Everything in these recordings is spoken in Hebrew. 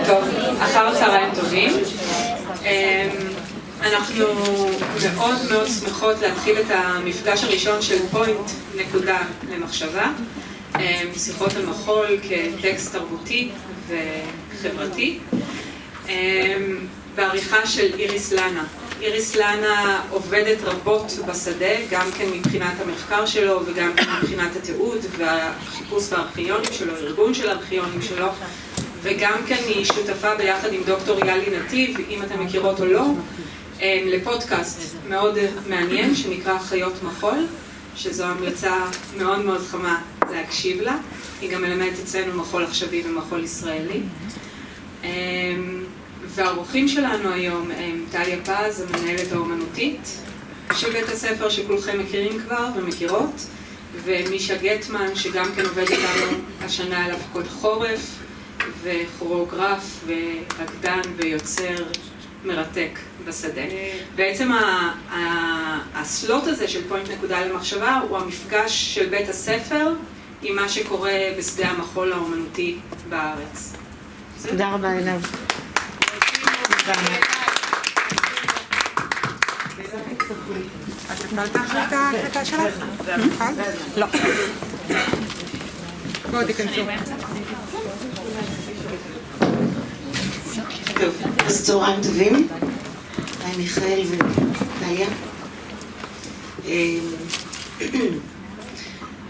טוב, אחר צהריים טובים. אנחנו מאוד מאוד שמחות להתחיל את המפגש הראשון של פוינט נקודה למחשבה. שיחות על מחול כטקסט תרבותי וחברתי. בעריכה של איריס לנה. איריס לנה עובדת רבות בשדה, גם כן מבחינת המחקר שלו וגם כן מבחינת התיעוד והחיפוש בארכיונים שלו, ארגון של הארכיונים שלו, וגם כן היא שותפה ביחד עם דוקטור יאלי נתיב, אם אתם מכירות או לא, לפודקאסט מאוד מעניין שנקרא חיות מחול, שזו המלצה מאוד מאוד חמה להקשיב לה. היא גם מלמדת אצלנו מחול עכשווי ומחול ישראלי. והאורחים שלנו היום הם טליה פז, המנהלת האומנותית של בית הספר שכולכם מכירים כבר ומכירות, ומישה גטמן שגם כן עובד איתנו השנה על הפקות חורף, וכוריאוגרף ורקדן ויוצר מרתק בשדה. בעצם הסלוט הזה של פוינט נקודה למחשבה הוא המפגש של בית הספר עם מה שקורה בשדה המחול האומנותי בארץ. תודה רבה אליו. את הפעלת אחרי את ההקלטה שלך? לא. בואו תיכנסו. טוב, אז צהריים טובים. היי מיכאל וטליה.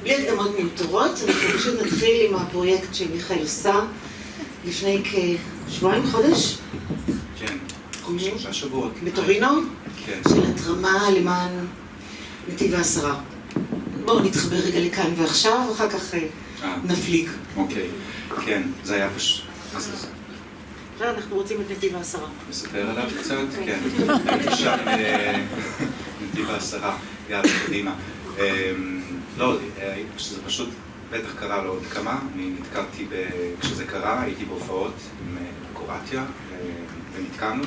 בלי הקדמות מיותרות, אנחנו פשוט נתחיל עם הפרויקט שמיכאל עושה לפני כשבועיים, חודש? כן, 3 שבועות. בטורינו? כן. של התרמה למען נתיב העשרה. בואו נתחבר רגע לכאן ועכשיו, ואחר כך נפליג. אוקיי, כן, זה היה פשוט... עכשיו אנחנו רוצים את נתיב העשרה. מספר עליו קצת? כן. הייתי שם נתיב העשרה, יאללה, קדימה. לא, שזה פשוט בטח קרה לו עוד כמה. אני נתקעתי, כשזה קרה, הייתי בהופעות עם קורטיה, ונתקענו.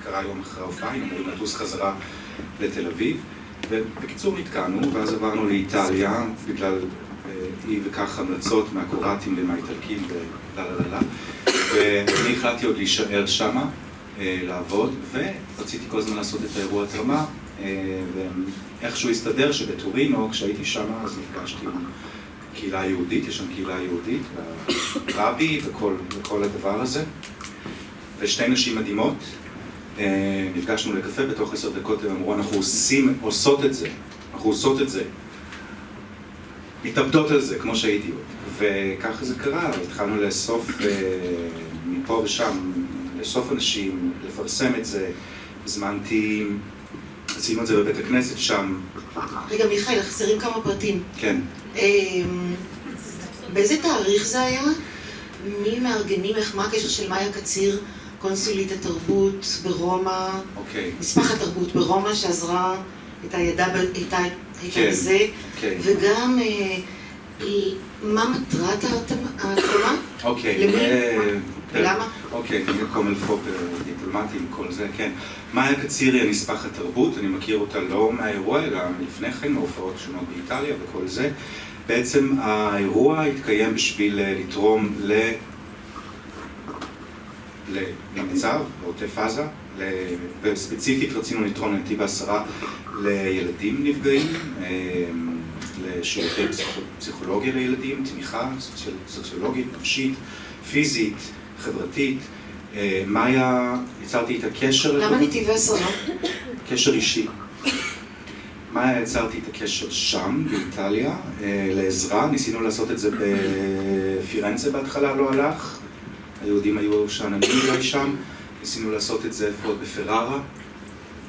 קרה יום אחרי ההופעה, היינו אמורים לטוס חזרה לתל אביב, ובקיצור נתקענו, ואז עברנו לאיטליה, בגלל אי וכך המלצות מהקורטים ומהאיטלקים וללללה, ואני החלטתי עוד להישאר שמה, לעבוד, ורציתי כל הזמן לעשות את האירוע התרמה, ואיכשהו הסתדר שבטורינו, כשהייתי שמה, אז נפגשתי עם קהילה יהודית, יש שם קהילה יהודית, רבי וכל הדבר הזה, ושתי נשים מדהימות, נפגשנו לקפה בתוך 10 דקות, הם אמרו, אנחנו עושות את זה, מתאבדות על זה, כמו שהייתי. וככה זה קרה, התחלנו לאסוף מפה ושם, לאסוף אנשים, לפרסם את זה, עשינו את זה בבית הכנסת שם. רגע, מיכאל, חסרים כמה פרטים. כן. באיזה תאריך זה היה? מי מארגנים, מה הקשר של מאיה קציר? קונסולית התרבות ברומא, נספח התרבות ברומא שעזרה את הידע בזה, וגם מה מטרת ההתרמה? למי? ולמה? אוקיי, קומל פופר, דיפלומטים, כל זה, כן. מאיה קצירי, הנספח התרבות, אני מכיר אותה לא מהאירוע, אלא מלפני כן, מהופעות שונות באיטליה וכל זה. בעצם האירוע התקיים בשביל לתרום למצב, לעוטף עזה, וספציפית רצינו לתרום לנתיב העשרה לילדים נפגעים, לשירותי פסיכולוגיה לילדים, תמיכה סוציולוגית, נפשית, פיזית, חברתית. מאיה, יצרתי את הקשר... למה נתיב העשרה? קשר אישי. מאיה, יצרתי את הקשר שם, באיטליה, לעזרה. ניסינו לעשות את זה בפירנצה בהתחלה, לא הלך. היהודים היו שאננים אולי שם, ניסינו לעשות את זה איפה עוד בפררה,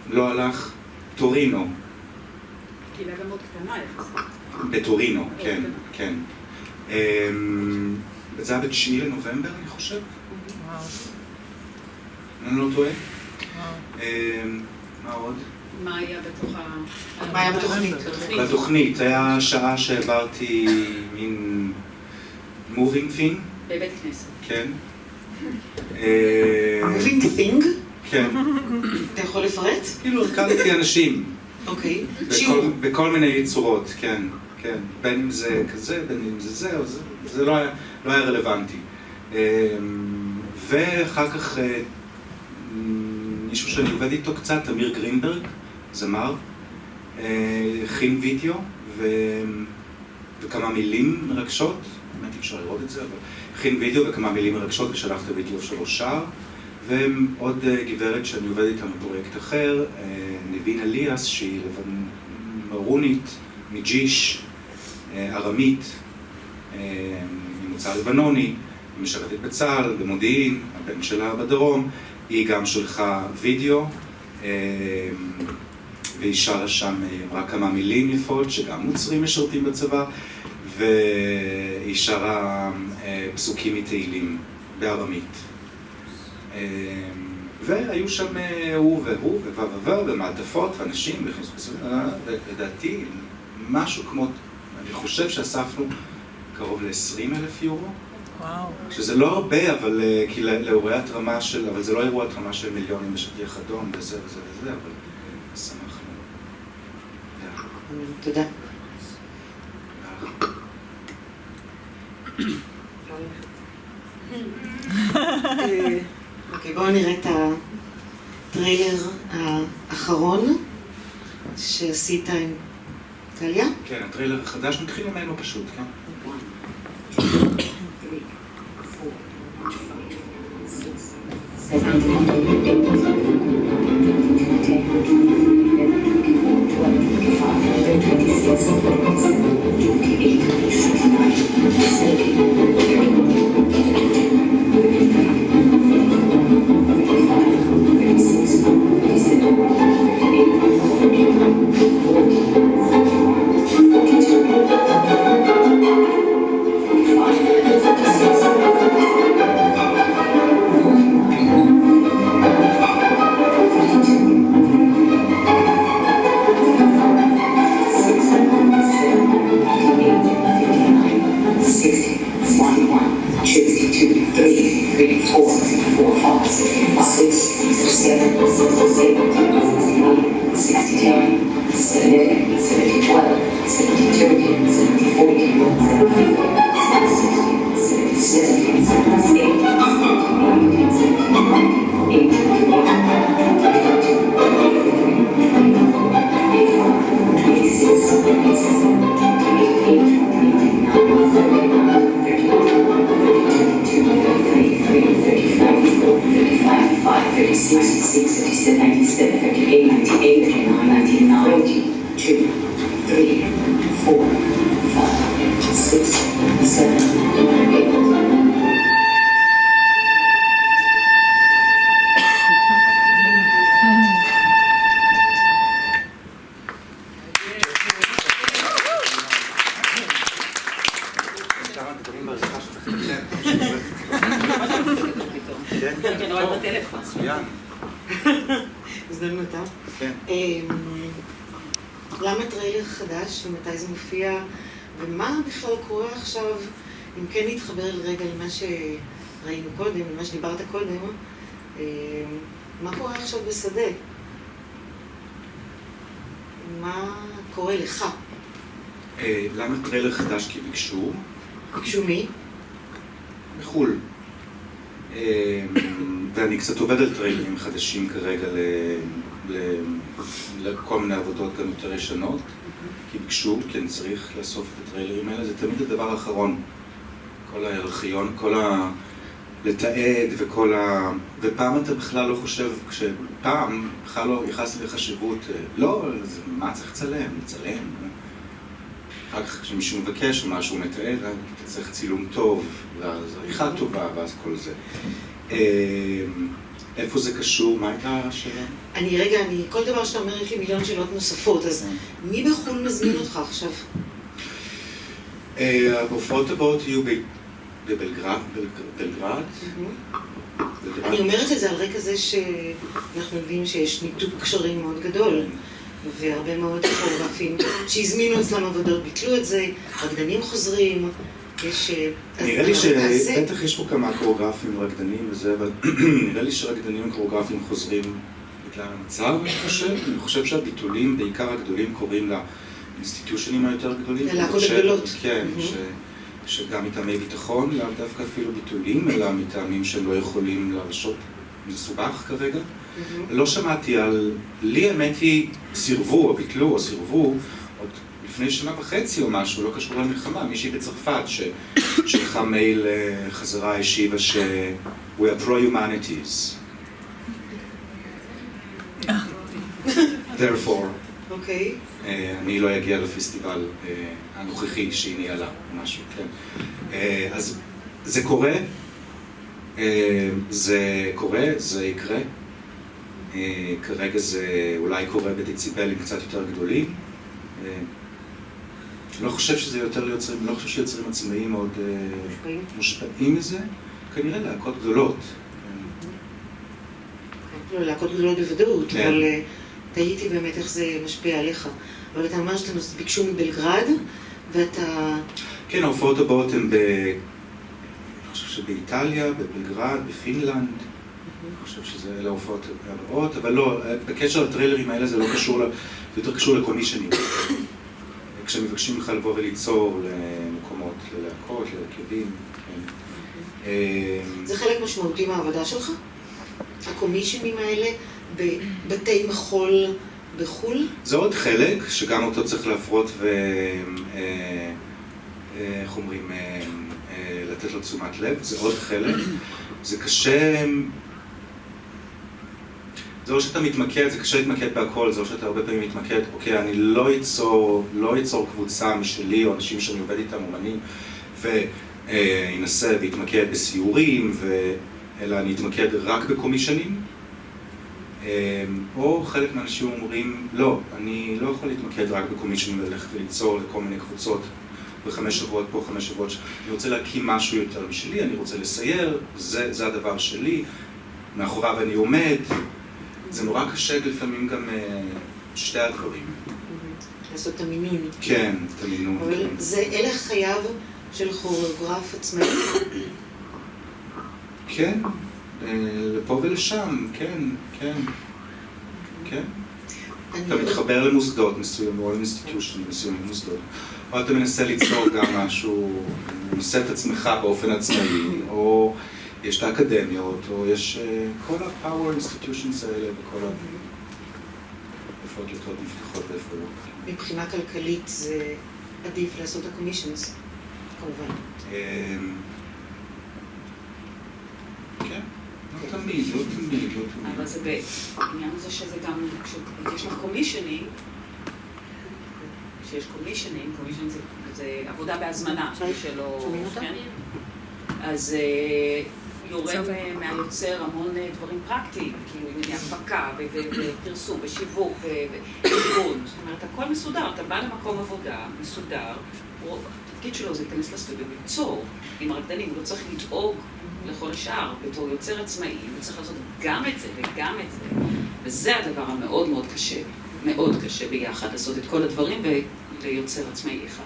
לא הלך, טורינו. קהילה גם מאוד קטנה יחסית. בטורינו, כן, כן. זה היה ב9 לנובמבר, אני חושב. אני לא טועה. מה עוד? מה היה בתוך מה היה בתוכנית? בתוכנית, היה שעה שהעברתי מין moving thing. בבית כנסת. כן. moving thing? כן. אתה יכול לפרט? כאילו, הרכבתי אנשים. אוקיי. בכל מיני צורות, כן, כן. בין אם זה כזה, בין אם זה זה, זה לא היה רלוונטי. ואחר כך מישהו שאני עובד איתו קצת, אמיר גרינברג, זמר, הכין וידאו וכמה מילים מרגשות, באמת אפשר לראות את זה, אבל הכין וידאו וכמה מילים מרגשות ושלח את הוידאו שלו שר, ועוד גברת שאני עובד איתה מפרויקט אחר, נבין אליאס, שהיא מרונית, מג'יש, ארמית, ממוצא לבנוני, היא משרתת בצה"ל, במודיעין, הבן שלה בדרום, היא גם שלחה וידאו, והיא שרה שם, אמרה כמה מילים יפות, שגם נוצרים משרתים בצבא, והיא שרה פסוקים מתהילים בארמית. והיו שם הוא והוא ומעטפות ואנשים, ולדעתי משהו כמו, אני חושב שאספנו קרוב ל-20,000 יורו. וואו. שזה לא הרבה, אבל כי לאירועי התרמה של, אבל זה לא אירוע התרמה של מיליונים בשטיח אדום וזה וזה וזה, אבל שמחנו. תודה. אוקיי, בואו נראה את הטריילר האחרון שעשית עם טליה. כן, הטריילר החדש מתחיל ממנו פשוט, כן? למה טריילר חדש ומתי זה מופיע ומה בכלל קורה עכשיו, אם כן נתחבר רגע למה שראינו קודם, למה שדיברת קודם, מה קורה עכשיו בשדה? מה קורה לך? למה טריילר חדש? כי ביקשו. ביקשו מי? בחול. ואני קצת עובד על טריילרים חדשים כרגע לכל מיני עבודות גם יותר ישנות, כי ביקשו, כי אני צריך לאסוף את הטריילרים האלה, זה תמיד הדבר האחרון. כל הארכיון, לתעד ופעם אתה בכלל לא חושב, פעם בכלל לא ייחסתי לחשיבות, לא, מה צריך לצלם? לצלם. אחר כך כשמישהו מבקש משהו מתעד, אתה צריך צילום טוב, ואז עריכה טובה, ואז כל זה. איפה זה קשור? מה הייתה השאלה? כל דבר שאתה אומר, יש לי מיליון שאלות נוספות, אז מי בחו"ל מזמין אותך עכשיו? ההופעות הבאות יהיו בבלגרד. אני אומרת את זה על רקע זה שאנחנו מבינים שיש ניתוק קשרים מאוד גדול, והרבה מאוד קוריאוגרפים שהזמינו אצלם עבודות, ביטלו את זה, רקדנים חוזרים, נראה לי שבטח יש פה כמה קוריאוגרפים ורקדנים וזה, אבל נראה לי שרקדנים וקוריאוגרפים חוזרים בגלל המצב, אני חושב שהביטולים, בעיקר הגדולים, קוראים לאינסטיטושנים היותר גדולים. ללהקות הגדולות. כן, שגם מטעמי ביטחון, לאו דווקא אפילו ביטולים, אלא מטעמים שהם לא יכולים להרשות, מסובך כרגע. לא שמעתי על, לי האמת היא, סירבו או ביטלו או סירבו, עוד לפני שנה וחצי או משהו, לא קשור למלחמה, מישהי בצרפת ששלחה מייל חזרה השיבה ש we are pro-humanities. therefore, אוקיי. אני לא אגיע לפסטיבל הנוכחי שהיא ניהלה, משהו, כן. אז זה קורה, זה יקרה. כרגע זה אולי קורה בדציבלים קצת יותר גדולים. לא חושב שזה יותר ליוצרים, לא חושב שיוצרים עצמאיים מאוד מושפעים מזה. כנראה להקות גדולות. לא, להקות גדולות בוודאות, אבל תהיתי באמת איך זה משפיע עליך. אבל אתה אמר שאתה ביקשו מבלגרד, ואתה... כן, ההופעות הבאות הן אני חושב שבאיטליה, בבלגרד, בפינלנד. אני חושב שזה אלה ההופעות הבאות, אבל לא, בקשר לטריילרים האלה זה לא קשור, זה יותר קשור לקומישנים. כשמבקשים לך לבוא וליצור למקומות, ללהקות, להרכבים. זה חלק משמעותי מהעבודה שלך? הקומישנים האלה בבתי מחול בחול? זה עוד חלק, שגם אותו צריך להפרות איך אומרים, לתת לו תשומת לב, זה עוד חלק. זה קשה, זה או שאתה מתמקד, זה קשה להתמקד בהכל, זה או שאתה הרבה פעמים מתמקד, אוקיי, אני לא ייצור קבוצה משלי או אנשים שאני עובד איתם, אומנים, וינסה ויתמקד בסיורים, אלא אני אתמקד רק בקומישנים, או חלק מהאנשים אומרים, לא, אני לא יכול להתמקד רק בקומישנים וללכת וליצור לכל מיני קבוצות, ב5 שבועות פה, 5 שבועות, אני רוצה להקים משהו יותר משלי, אני רוצה לסייר, זה הדבר שלי, מאחוריו אני עומד, זה נורא קשה לפעמים גם שתי הדברים. לעשות את המינון. כן, את המינון. אבל זה הלך חייו של כוריאוגרף עצמאי? כן, לפה ולשם, כן, כן, כן. אתה מתחבר למוסדות מסוימים, או לאינסטיטושנים מסוימים מוסדות. או אתה מנסה ליצור גם משהו, מנסה את עצמך באופן עצמאי, או יש את האקדמיות, או יש כל ה-power institutions האלה וכל איפה הדלתות נפתחות ואיפה לא. מבחינה כלכלית זה עדיף לעשות את הקומישנס, כמובן. כן, לא תמיד. אבל זה בעניין הזה שזה גם, כשיש לך קומישנים, כשיש קומישנים זה עבודה בהזמנה שלו, אז יורד מהיוצר המון דברים פרקטיים, כאילו הפקה ופרסום ושיווק וארגון, זאת אומרת, הכל מסודר, אתה בא למקום עבודה מסודר, התפקיד שלו זה להיכנס לסטודיו וליצור עם הרקדנים, הוא לא צריך לדאוג לכל השאר, בתור יוצר עצמאי, הוא צריך לעשות גם את זה וגם את זה, וזה הדבר המאוד מאוד קשה, מאוד קשה ביחד, לעשות את כל הדברים ליוצר עצמאי אחד.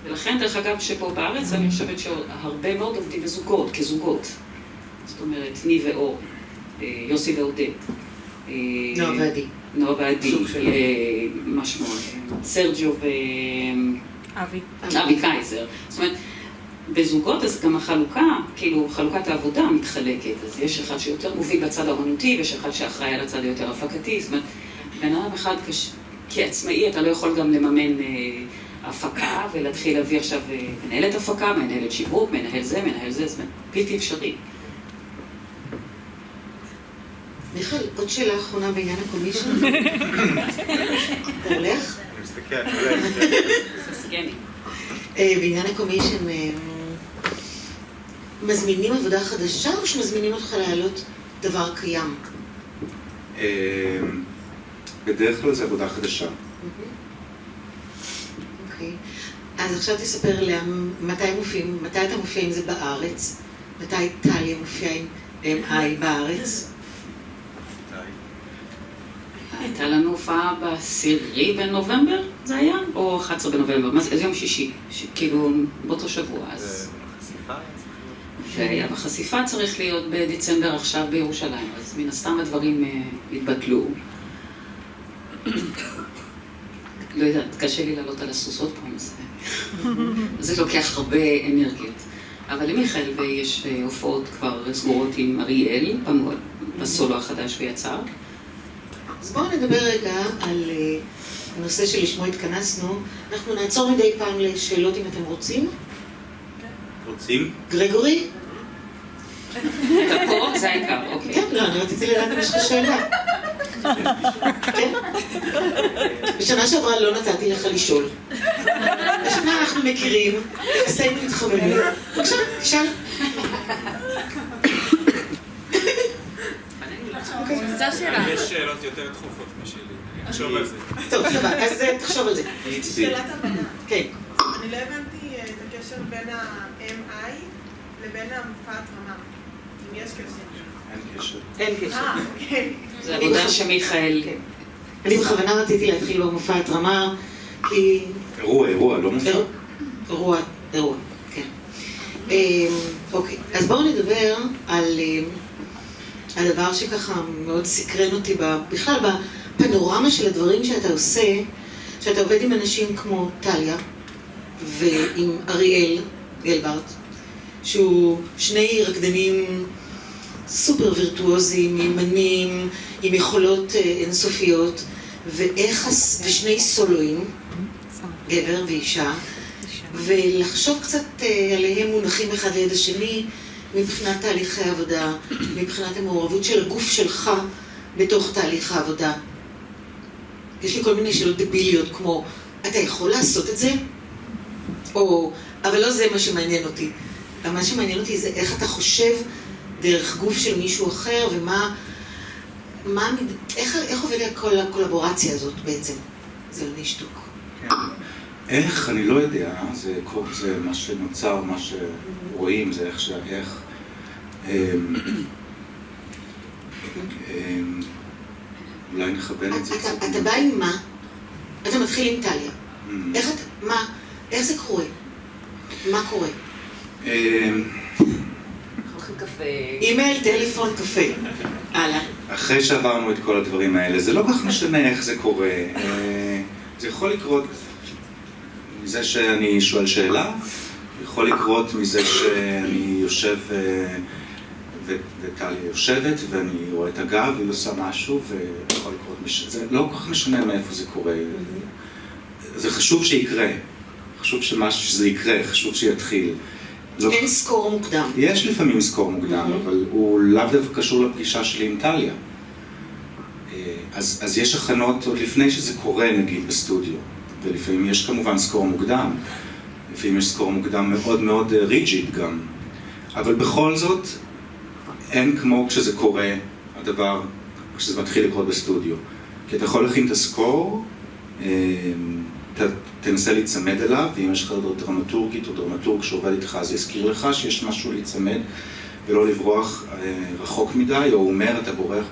ולכן, דרך אגב, שפה בארץ, אני חושבת שהרבה מאוד עובדים בזוגות, כזוגות. זאת אומרת, ני ואור, יוסי ועודד. נועה ועדי. מה שמו, סרג'יו ואבי קייזר. זאת אומרת, בזוגות, אז גם החלוקה, כאילו, חלוקת העבודה מתחלקת. אז יש אחד שיותר מוביל בצד האמנותי, ויש אחד שאחראי על הצד היותר הפקתי. זאת אומרת, בן אדם אחד, כעצמאי, אתה לא יכול גם לממן הפקה, ולהתחיל להביא עכשיו מנהלת הפקה, מנהלת שיווק, מנהל זה, זאת אומרת, בלתי אפשרי. מיכל, עוד שאלה אחרונה בעניין הקומישן. אתה הולך? אני מסתכל, ססגני. בעניין הקומישן, מזמינים עבודה חדשה או שמזמינים אותך להעלות דבר קיים? בדרך כלל זה עבודה חדשה. אוקיי. אז עכשיו תספר להם מתי אתה מופיע עם זה בארץ, מתי טליה מופיעה עם MI בארץ. הייתה לנו הופעה ב10 בנובמבר, זה היה? או 11 בנובמבר, זה יום שישי, כאילו באותו שבוע, אז... והיה בחשיפה צריך להיות בדצמבר עכשיו בירושלים, אז מן הסתם הדברים התבטלו. לא יודעת, קשה לי לעלות על הסוס עוד פעם, זה לוקח הרבה אנרגיות. אבל למיכאל ויש הופעות כבר סגורות עם אריאל, בסולו החדש ויצר. אז בואו נדבר רגע על הנושא שלשמו התכנסנו. אנחנו נעצור מדי פעם לשאלות אם אתם רוצים. רוצים? גרגורי? אתה פה? זה העיקר, אוקיי. כן, לא, אני רציתי לדעת אם יש לך שאלה. כן? בשנה שעברה לא נתתי לך לשאול. בשנה אנחנו מכירים, יחסינו מתחממים. בבקשה, תשאל. יש שאלות יותר דחופות משלי, אני אחשוב על זה. טוב, סבבה, אז תחשוב על זה. שאלת הבנה. כן. אני לא הבנתי את הקשר בין ה-MI לבין המופעת רמה. אם יש קשר. אין קשר. אין קשר. אוקיי. זה עבודה שמיכאל... אני בכוונה רציתי להתחיל במופעת רמה, כי... אירוע, לא מופע. אירוע, כן. אוקיי, אז בואו נדבר על הדבר שככה מאוד סקרן אותי בכלל בפנורמה של הדברים שאתה עושה, שאתה עובד עם אנשים כמו טליה ועם אריאל גלברט, שהוא שני רקדנים סופר וירטואוזיים, מימנים, עם יכולות אינסופיות, ושני סולואים, גבר ואישה, ולחשוב קצת עליהם מונחים אחד ליד השני, מבחינת תהליכי העבודה, מבחינת המעורבות של הגוף שלך בתוך תהליך העבודה. יש לי כל מיני שאלות דביליות כמו, אתה יכול לעשות את זה? או, אבל לא זה מה שמעניין אותי. מה שמעניין אותי זה איך אתה חושב דרך גוף של מישהו אחר, איך עובדת כל הקולבורציה הזאת בעצם? זה לא נשתוק. איך? אני לא יודע. זה מה שנוצר, מה שרואים, זה איך. אולי נכוון את זה. אתה בא עם מה? אתה מתחיל עם טליה. איך זה קורה? מה קורה? קפה. אימייל, טלפון, קפה. הלאה. אחרי שעברנו את כל הדברים האלה, זה לא כל כך משנה איך זה קורה. זה יכול לקרות מזה שאני שואל שאלה, יכול לקרות מזה שאני יושב וטליה יושבת ואני רואה את הגב והיא עושה משהו ויכול לקרות זה לא כל כך משנה מאיפה זה קורה. זה חשוב שיקרה, חשוב שזה יקרה, חשוב שיתחיל. אין סקור מוקדם. יש לפעמים סקור מוקדם, אבל הוא לאו דווקא קשור לפגישה שלי עם טליה. אז יש הכנות עוד לפני שזה קורה, נגיד, בסטודיו. ולפעמים יש כמובן סקור מוקדם. לפעמים יש סקור מוקדם מאוד מאוד ריג'יד גם. אבל בכל זאת, אין כמו כשזה קורה, הדבר, כשזה מתחיל לקרות בסטודיו. כי אתה יכול להכין את הסקור, תנסה להיצמד אליו, ואם יש לך דרמטורגית או דרמטורג שעובד איתך, אז יזכיר לך שיש משהו להיצמד, ולא לברוח רחוק מדי, או אומר, אתה בורח,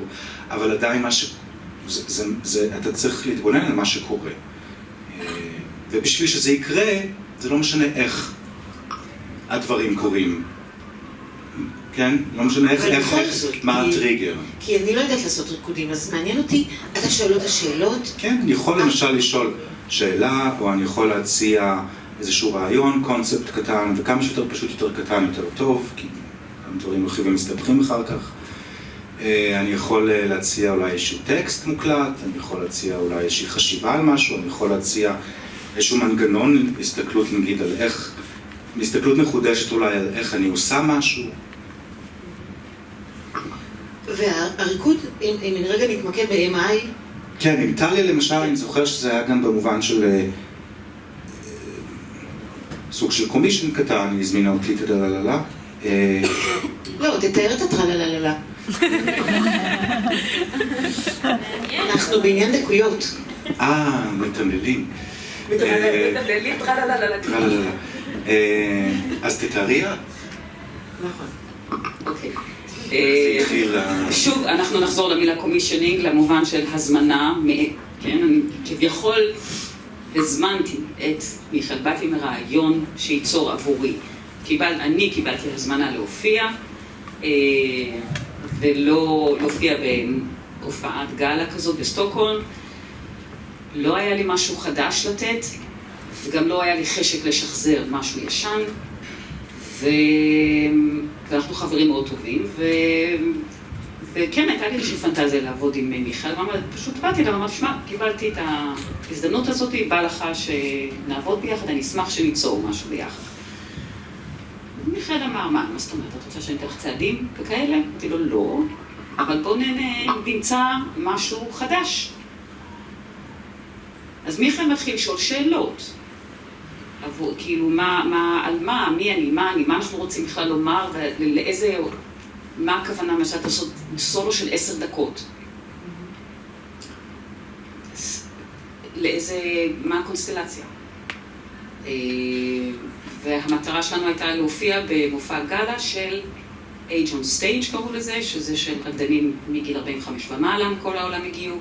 אבל עדיין אתה צריך להתבונן על מה שקורה. ובשביל שזה יקרה, זה לא משנה איך הדברים קורים. כן? לא משנה מה הטריגר. כי אני לא יודעת לעשות ריקודים, אז מעניין אותי, אתה שואל אותה שאלות? כן, אני יכול למשל לשאול שאלה, או אני יכול להציע איזשהו רעיון, קונספט קטן, וכמה שיותר פשוט יותר קטן יותר טוב, כי הדברים רכיבים מסתבכים אחר כך. אני יכול להציע אולי איזשהו טקסט מוקלט, אני יכול להציע אולי איזושהי חשיבה על משהו, אני יכול להציע איזשהו מנגנון, הסתכלות נגיד על איך, הסתכלות מחודשת אולי על איך אני עושה משהו. והריקוד, אם רגע נתמקד ב-MI? כן, עם טליה למשל, אני זוכר שזה היה גם במובן של סוג של קומישן קטן, היא הזמינה אותי את הדלללה. לא, תתאר את הטרלללה. אנחנו בעניין דקויות. מתמללים. מתמללים טרלללה. אז תתארי את. נכון. אוקיי. שוב, אנחנו נחזור למילה קומישנינג, למובן של הזמנה, כן, אני כביכול הזמנתי את מיכאל, באתי מרעיון שייצור עבורי. אני קיבלתי הזמנה להופיע, ולא להופיע בהופעת גאלה כזאת בסטוקהולם, לא היה לי משהו חדש לתת, וגם לא היה לי חשק לשחזר משהו ישן, ואנחנו חברים מאוד טובים, וכן, הייתה לי איזושהי פנטזיה לעבוד עם מיכאל, פשוט באתי לה, אמרתי, שמע, קיבלתי את ההזדמנות הזאת, בא לך שנעבוד ביחד, אני אשמח שניצור משהו ביחד. מיכאל אמר, מה זאת אומרת, את רוצה שאני אתן לך צעדים וכאלה? אמרתי לו, לא, אבל בואו נמצא משהו חדש. אז מיכאל מתחיל לשאול שאלות. כאילו, על מה, מי אני, מה אנחנו רוצים בכלל לומר, ולאיזה, מה הכוונה, מה שאתה עושה סולו של 10 דקות. לאיזה, מה הקונסטלציה? והמטרה שלנו הייתה להופיע במופע גאלה של Age on Stage, קראו לזה, שזה של רקדנים מגיל 45 ומעלה, כל העולם הגיעו.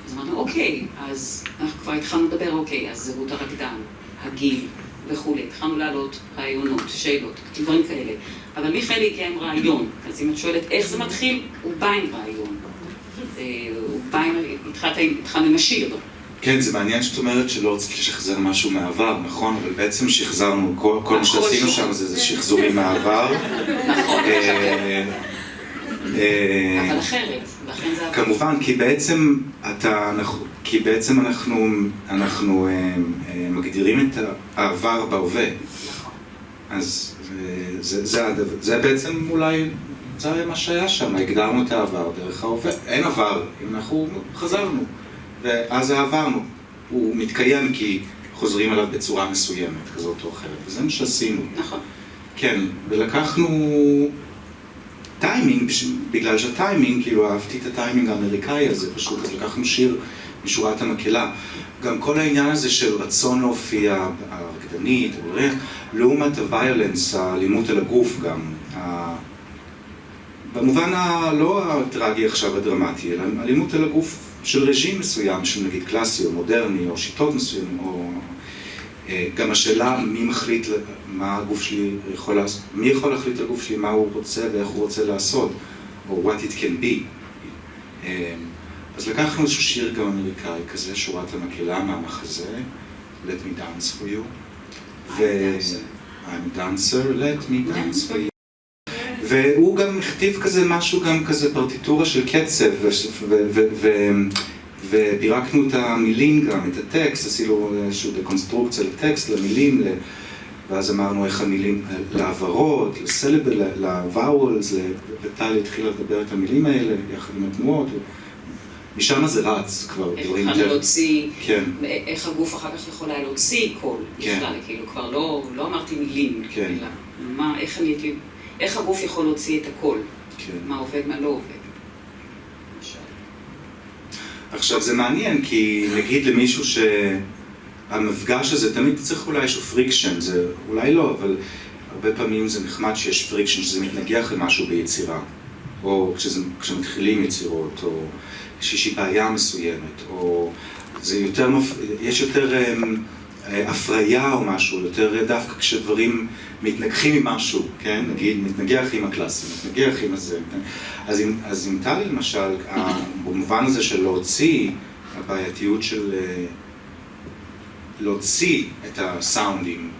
אז אמרנו, אוקיי, אז אנחנו כבר התחלנו לדבר, אוקיי, אז זהות הרקדן, הגיל וכו'. התחלנו לעלות רעיונות, שאלות, דברים כאלה. אבל מיכאל הגיע עם רעיון, אז אם את שואלת איך זה מתחיל, הוא בא עם רעיון. הוא בא עם, התחלנו עם השיר. כן, זה מעניין שאת אומרת שלא רצית לשחזר משהו מהעבר, נכון? אבל בעצם שחזרנו, כל מה שעשינו שם זה שחזורים מהעבר. נכון, אבל אחרת, לכן זה... כמובן, כי בעצם אנחנו מגדירים את העבר בהווה. אז זה בעצם אולי, זה מה שהיה שם, הגדרנו את העבר דרך ההווה. אין עבר, אם אנחנו חזרנו. ואז העברנו, הוא מתקיים כי חוזרים עליו בצורה מסוימת, כזאת או אחרת, וזה מה שעשינו. נכון. כן, ולקחנו טיימינג, בגלל שהטיימינג, כאילו אהבתי את הטיימינג האמריקאי הזה פשוט, אז לקחנו שיר משורת המקהלה. גם כל העניין הזה של רצון להופיע, הרקדנית, לעומת הוויולנס, האלימות על הגוף גם, במובן הלא הטרגי עכשיו הדרמטי, אלא אלימות על הגוף של רג'ים מסוים, של נגיד קלאסי או מודרני או שיטות מסוים, או גם השאלה מי מחליט מה הגוף שלי יכול לעשות, מי יכול להחליט לגוף שלי מה הוא רוצה ואיך הוא רוצה לעשות, או what it can be. אז לקחנו איזשהו שיר גם אמריקאי כזה, שורת המקהלה מהמחזה, Let me dance for you. I'm a dancer, let me dance for you. והוא גם הכתיב כזה משהו, גם כזה פרטיטורה של קצב, ופירקנו את המילים גם, את הטקסט, עשינו איזושהי דקונסטרוקציה לטקסט, למילים, ואז אמרנו איך המילים, לעברות, לוואוולס, וטלי התחילה לדבר את המילים האלה, יחד עם התנועות, משם זה רץ כבר. איך התחלנו להוציא, איך הגוף אחר כך יכול היה להוציא קול, בכלל, כאילו כבר לא אמרתי מילים, אלא איך אני הייתי... איך הגוף יכול להוציא את הכל? מה עובד, מה לא עובד? עכשיו זה מעניין, כי נגיד למישהו שהמפגש הזה, תמיד צריך אולי איזשהו פריקשן, זה אולי לא, אבל הרבה פעמים זה נחמד שיש פריקשן, שזה מתנגח למשהו ביצירה, או כשמתחילים יצירות, או איזושהי בעיה מסוימת, או זה יותר, יש יותר הפריה או משהו, יותר דווקא כשדברים מתנגחים עם משהו, כן? נגיד, מתנגח עם הקלאסי, מתנגח עם הזה. אז עם טלי למשל, במובן הזה של להוציא, הבעייתיות של להוציא את הסאונדים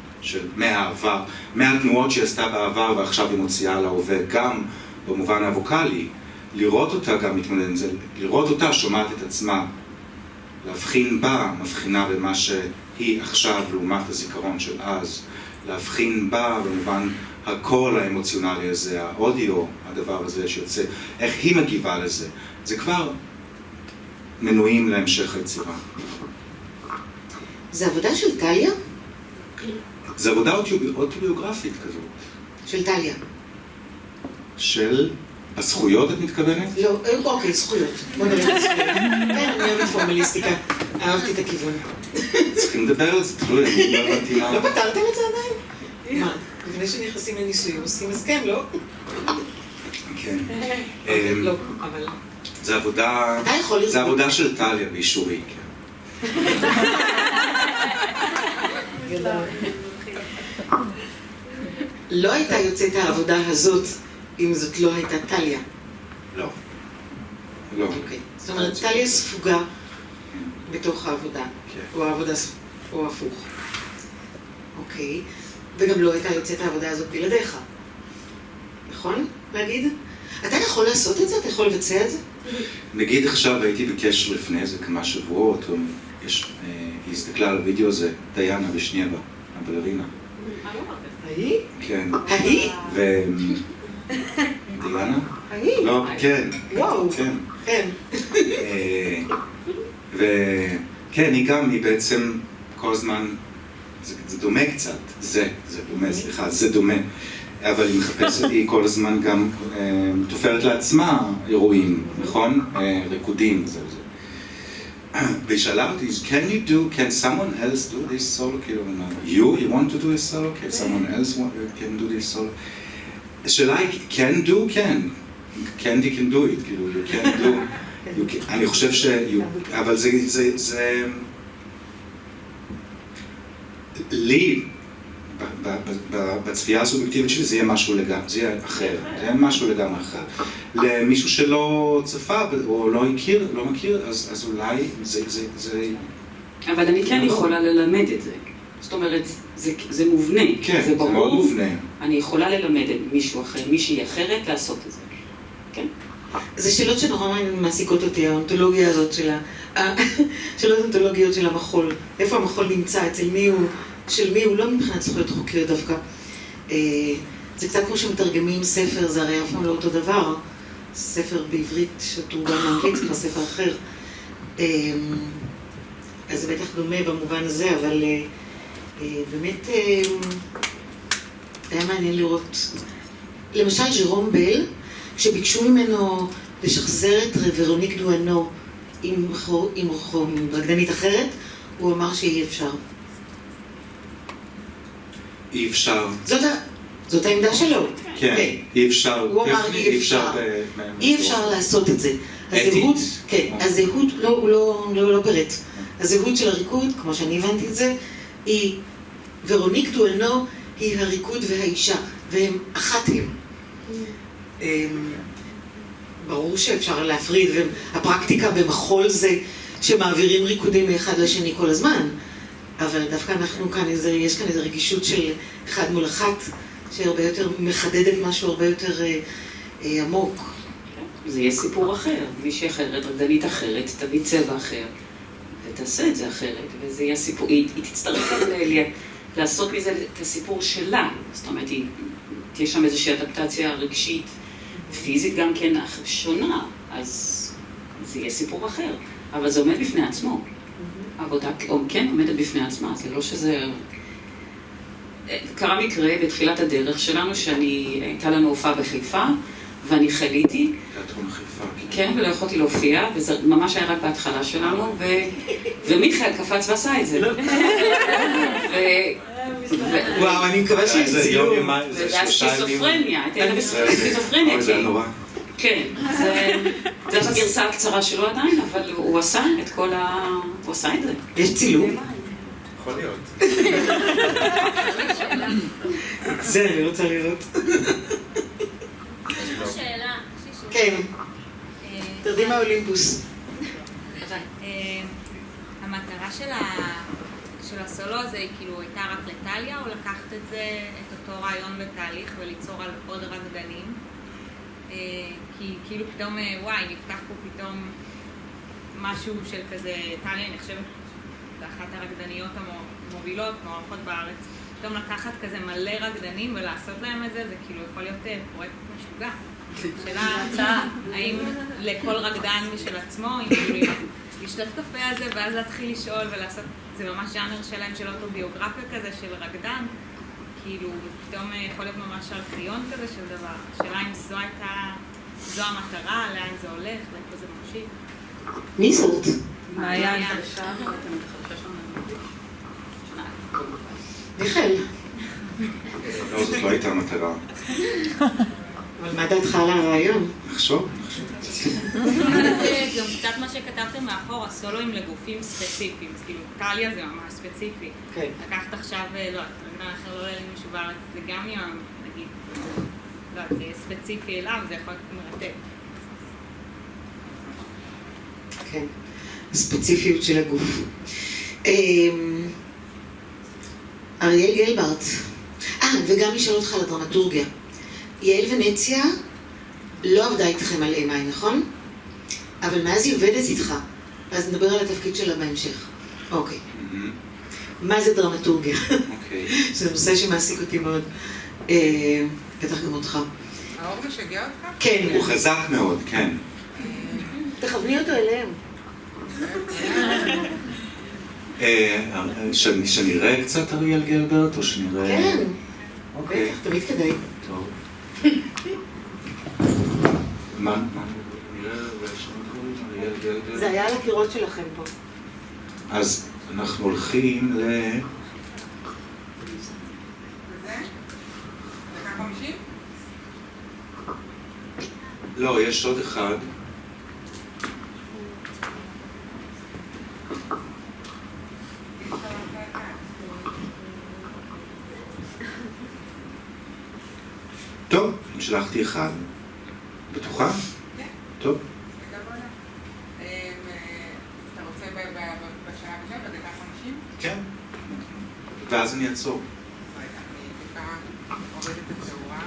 מהעבר, מהתנועות שהיא עשתה בעבר ועכשיו היא מוציאה להווה, גם במובן הווקאלי, לראות אותה גם מתמודד עם זה, לראות אותה שומעת את עצמה, להבחין בה, מבחינה במה שהיא עכשיו לעומת הזיכרון של אז, להבחין בה במובן הקול האמוציונלי הזה, האודיו, הדבר הזה שיוצא, איך היא מגיבה לזה. זה כבר מנועים להמשך היצירה. זה עבודה של טליה? זה עבודה אוטוביוגרפית כזאת. של טליה. של הזכויות את מתכוונת? לא, אוקיי, זכויות. בוא נראה את הזכויות. כן, אני אוהבת פורמליסטיקה. אהבתי את הכיוון. צריכים לדבר על זה, תלוי, אני לא הבנתי מה. לא פתרתם את זה עדיין? מה? לפני שנכנסים לניסויים, עושים הסכם, לא? כן. לא, אבל... זה עבודה של טליה באישורי, כן. לא הייתה יוצאת העבודה הזאת אם זאת לא הייתה טליה. לא. לא. אוקיי. זאת אומרת, טליה ספוגה בתוך העבודה, כן. או העבודה, או הפוך. אוקיי, וגם לא הייתה יוצאת העבודה הזאת בלעדיך. נכון? להגיד? אתה יכול לעשות את זה? אתה יכול לבצע את זה? נגיד עכשיו הייתי בקשר לפני איזה כמה שבועות, היא הסתכלה על הוידאו הזה, דיינה ושניאבה, הבלרינה. ההיא? כן. ההיא? דיינה? ההיא? לא, כן. וואו. כן. כן. וכן, היא בעצם כל הזמן, זה דומה קצת, זה דומה, סליחה, זה דומה. אבל היא מחפשת, היא כל הזמן גם תופרת לעצמה אירועים, נכון? ריקודים, זה. והיא שאלה אותי, can someone else do this solo? כאילו, you want to do a solo? Can someone else can do this solo? השאלה היא, can do? Candy can do it, כאילו, you can do. אני חושב אבל זה לי, בצפייה הסובייקטיבית שלי זה יהיה משהו לגמרי, זה יהיה אחר, זה יהיה משהו לגמרי אחר. למישהו שלא צפה או לא הכיר, לא מכיר, אז אולי זה... אבל אני כן יכולה ללמד את זה. זאת אומרת, זה מובנה, כן, זה ברור. זה מאוד מובנה. אני יכולה ללמד את מישהו אחר, מישהי אחרת לעשות את זה. כן? זה שאלות שנורא מעסיקות אותי, האונתולוגיה הזאת שאלות אונתולוגיות של המחול. איפה המחול נמצא, אצל מי הוא, של מי הוא, לא מבחינת זכויות חוקיות דווקא. זה קצת כמו שמתרגמים ספר, זה הרי אף פעם לא אותו דבר. ספר בעברית שתורגם לאנגלית, זה ספר אחר. אז זה בטח דומה במובן הזה, אבל באמת היה מעניין לראות. למשל ז'רום בל, כשביקשו ממנו לשחזר את ורוניק דואנו עם רקדנית אחרת, הוא אמר שאי אפשר. אי אפשר. זאת העמדה שלו. כן, אי אפשר. הוא אמר אי אפשר. אי אפשר לעשות את זה. הזהות, כן, הזהות, הוא לא ברט. הזהות של הריקוד, כמו שאני הבנתי את זה, היא, ורוניק דואנו היא הריקוד והאישה, והם אחת הם. ברור שאפשר להפריד, והפרקטיקה במחול זה שמעבירים ריקודים מאחד לשני כל הזמן, אבל דווקא אנחנו כאן, יש כאן איזו רגישות של אחד מול אחת, שהרבה יותר מחדדת משהו הרבה יותר עמוק. זה יהיה סיפור אחר, מישהי אחרת, רקדנית אחרת, תביא צבע אחר, ותעשה את זה אחרת, וזה יהיה סיפור, היא תצטרך לעשות מזה את הסיפור שלה, זאת אומרת, תהיה שם איזושהי אדפטציה רגשית, פיזית גם כן שונה, אז זה יהיה סיפור אחר, אבל זה עומד בפני עצמו. עבודה כן עומדת בפני עצמה, זה לא שזה... קרה מקרה בתחילת הדרך שלנו, הייתה לנו הופעה בחיפה, ואני חליתי. תיאטרון חיפה. כן, ולא יכולתי להופיע, וזה ממש היה רק בהתחלה שלנו, ומיכאל קפץ ועשה את זה. וואו, אני מקווה שיצילו. וזה היה סכיזופרניה, הייתה סכיזופרניה. זה היה נורא. כן, זה הגרסה הקצרה שלו עדיין, אבל הוא עשה את כל הוא עשה את זה. יש צילום? יכול להיות. זה אני רוצה לראות. יש פה שאלה. כן. תרדי מהאולימפוס. המטרה של הסולו הזה היא כאילו הייתה רק לטליה, או לקחת את זה, את אותו רעיון בתהליך וליצור על עוד רקדנים? כי כאילו פתאום, וואי, נפתח פה פתאום משהו של כזה, טליה נחשבת לאחת הרקדניות המובילות, מערכות בארץ, פתאום לקחת כזה מלא רקדנים ולעשות להם את זה, זה כאילו יכול להיות פרויקט משוגע. שאלה, האם לכל רקדן משל עצמו, אם כאילו לשתות קפה הזה ואז להתחיל לשאול ולעשות, זה ממש ז'אנר שלהם של אוטוביוגרפיה כזה של רקדן, כאילו פתאום יכול להיות ממש ארכיון כזה של דבר. השאלה אם זו המטרה, לאן זה הולך, לאיפה זה ממשיך. מי זאת? מעיין. מיכאל. לא, זאת לא הייתה המטרה. אבל מה דעתך על הרעיון? נחשוב. זה גם קצת מה שכתבתם מאחור, הסולואים לגופים ספציפיים, אז כאילו טליה זה ממש ספציפי. כן. לקחת עכשיו, לא, אתה אחר לא עולה לי מישהו בארץ, זה גם יום, נגיד, לא, זה ספציפי אליו, זה יכול להיות מרתק. כן. הספציפיות של הגוף. אריאל גלברט. וגם נשאל אותך על הדרמטורגיה. יעל ונציה לא עבדה איתכם על MI, נכון? אבל מאז היא עובדת איתך, אז נדבר על התפקיד שלה בהמשך. אוקיי. מה זה דרמטורגיה? זה נושא שמעסיק אותי מאוד. בטח גם אותך. האור משגע אותך? כן. הוא חזק מאוד, כן. תכווני אותו אליהם. שנראה קצת אריאל גלברט, או שנראה... כן. אוקיי. בטח, תמיד כדאי. טוב. מה? נראה אריאל גלברט. זה היה על הקירות שלכם פה. אז אנחנו הולכים ל... וזה? דקה 50? לא, יש עוד אחד. טוב, אם שלחתי אחד. בטוחה? כן. טוב. אתה רוצה בשעה בשעה, בדקה 50? כן. ואז אני אעצור. אני טיפה הורדת את התאורה.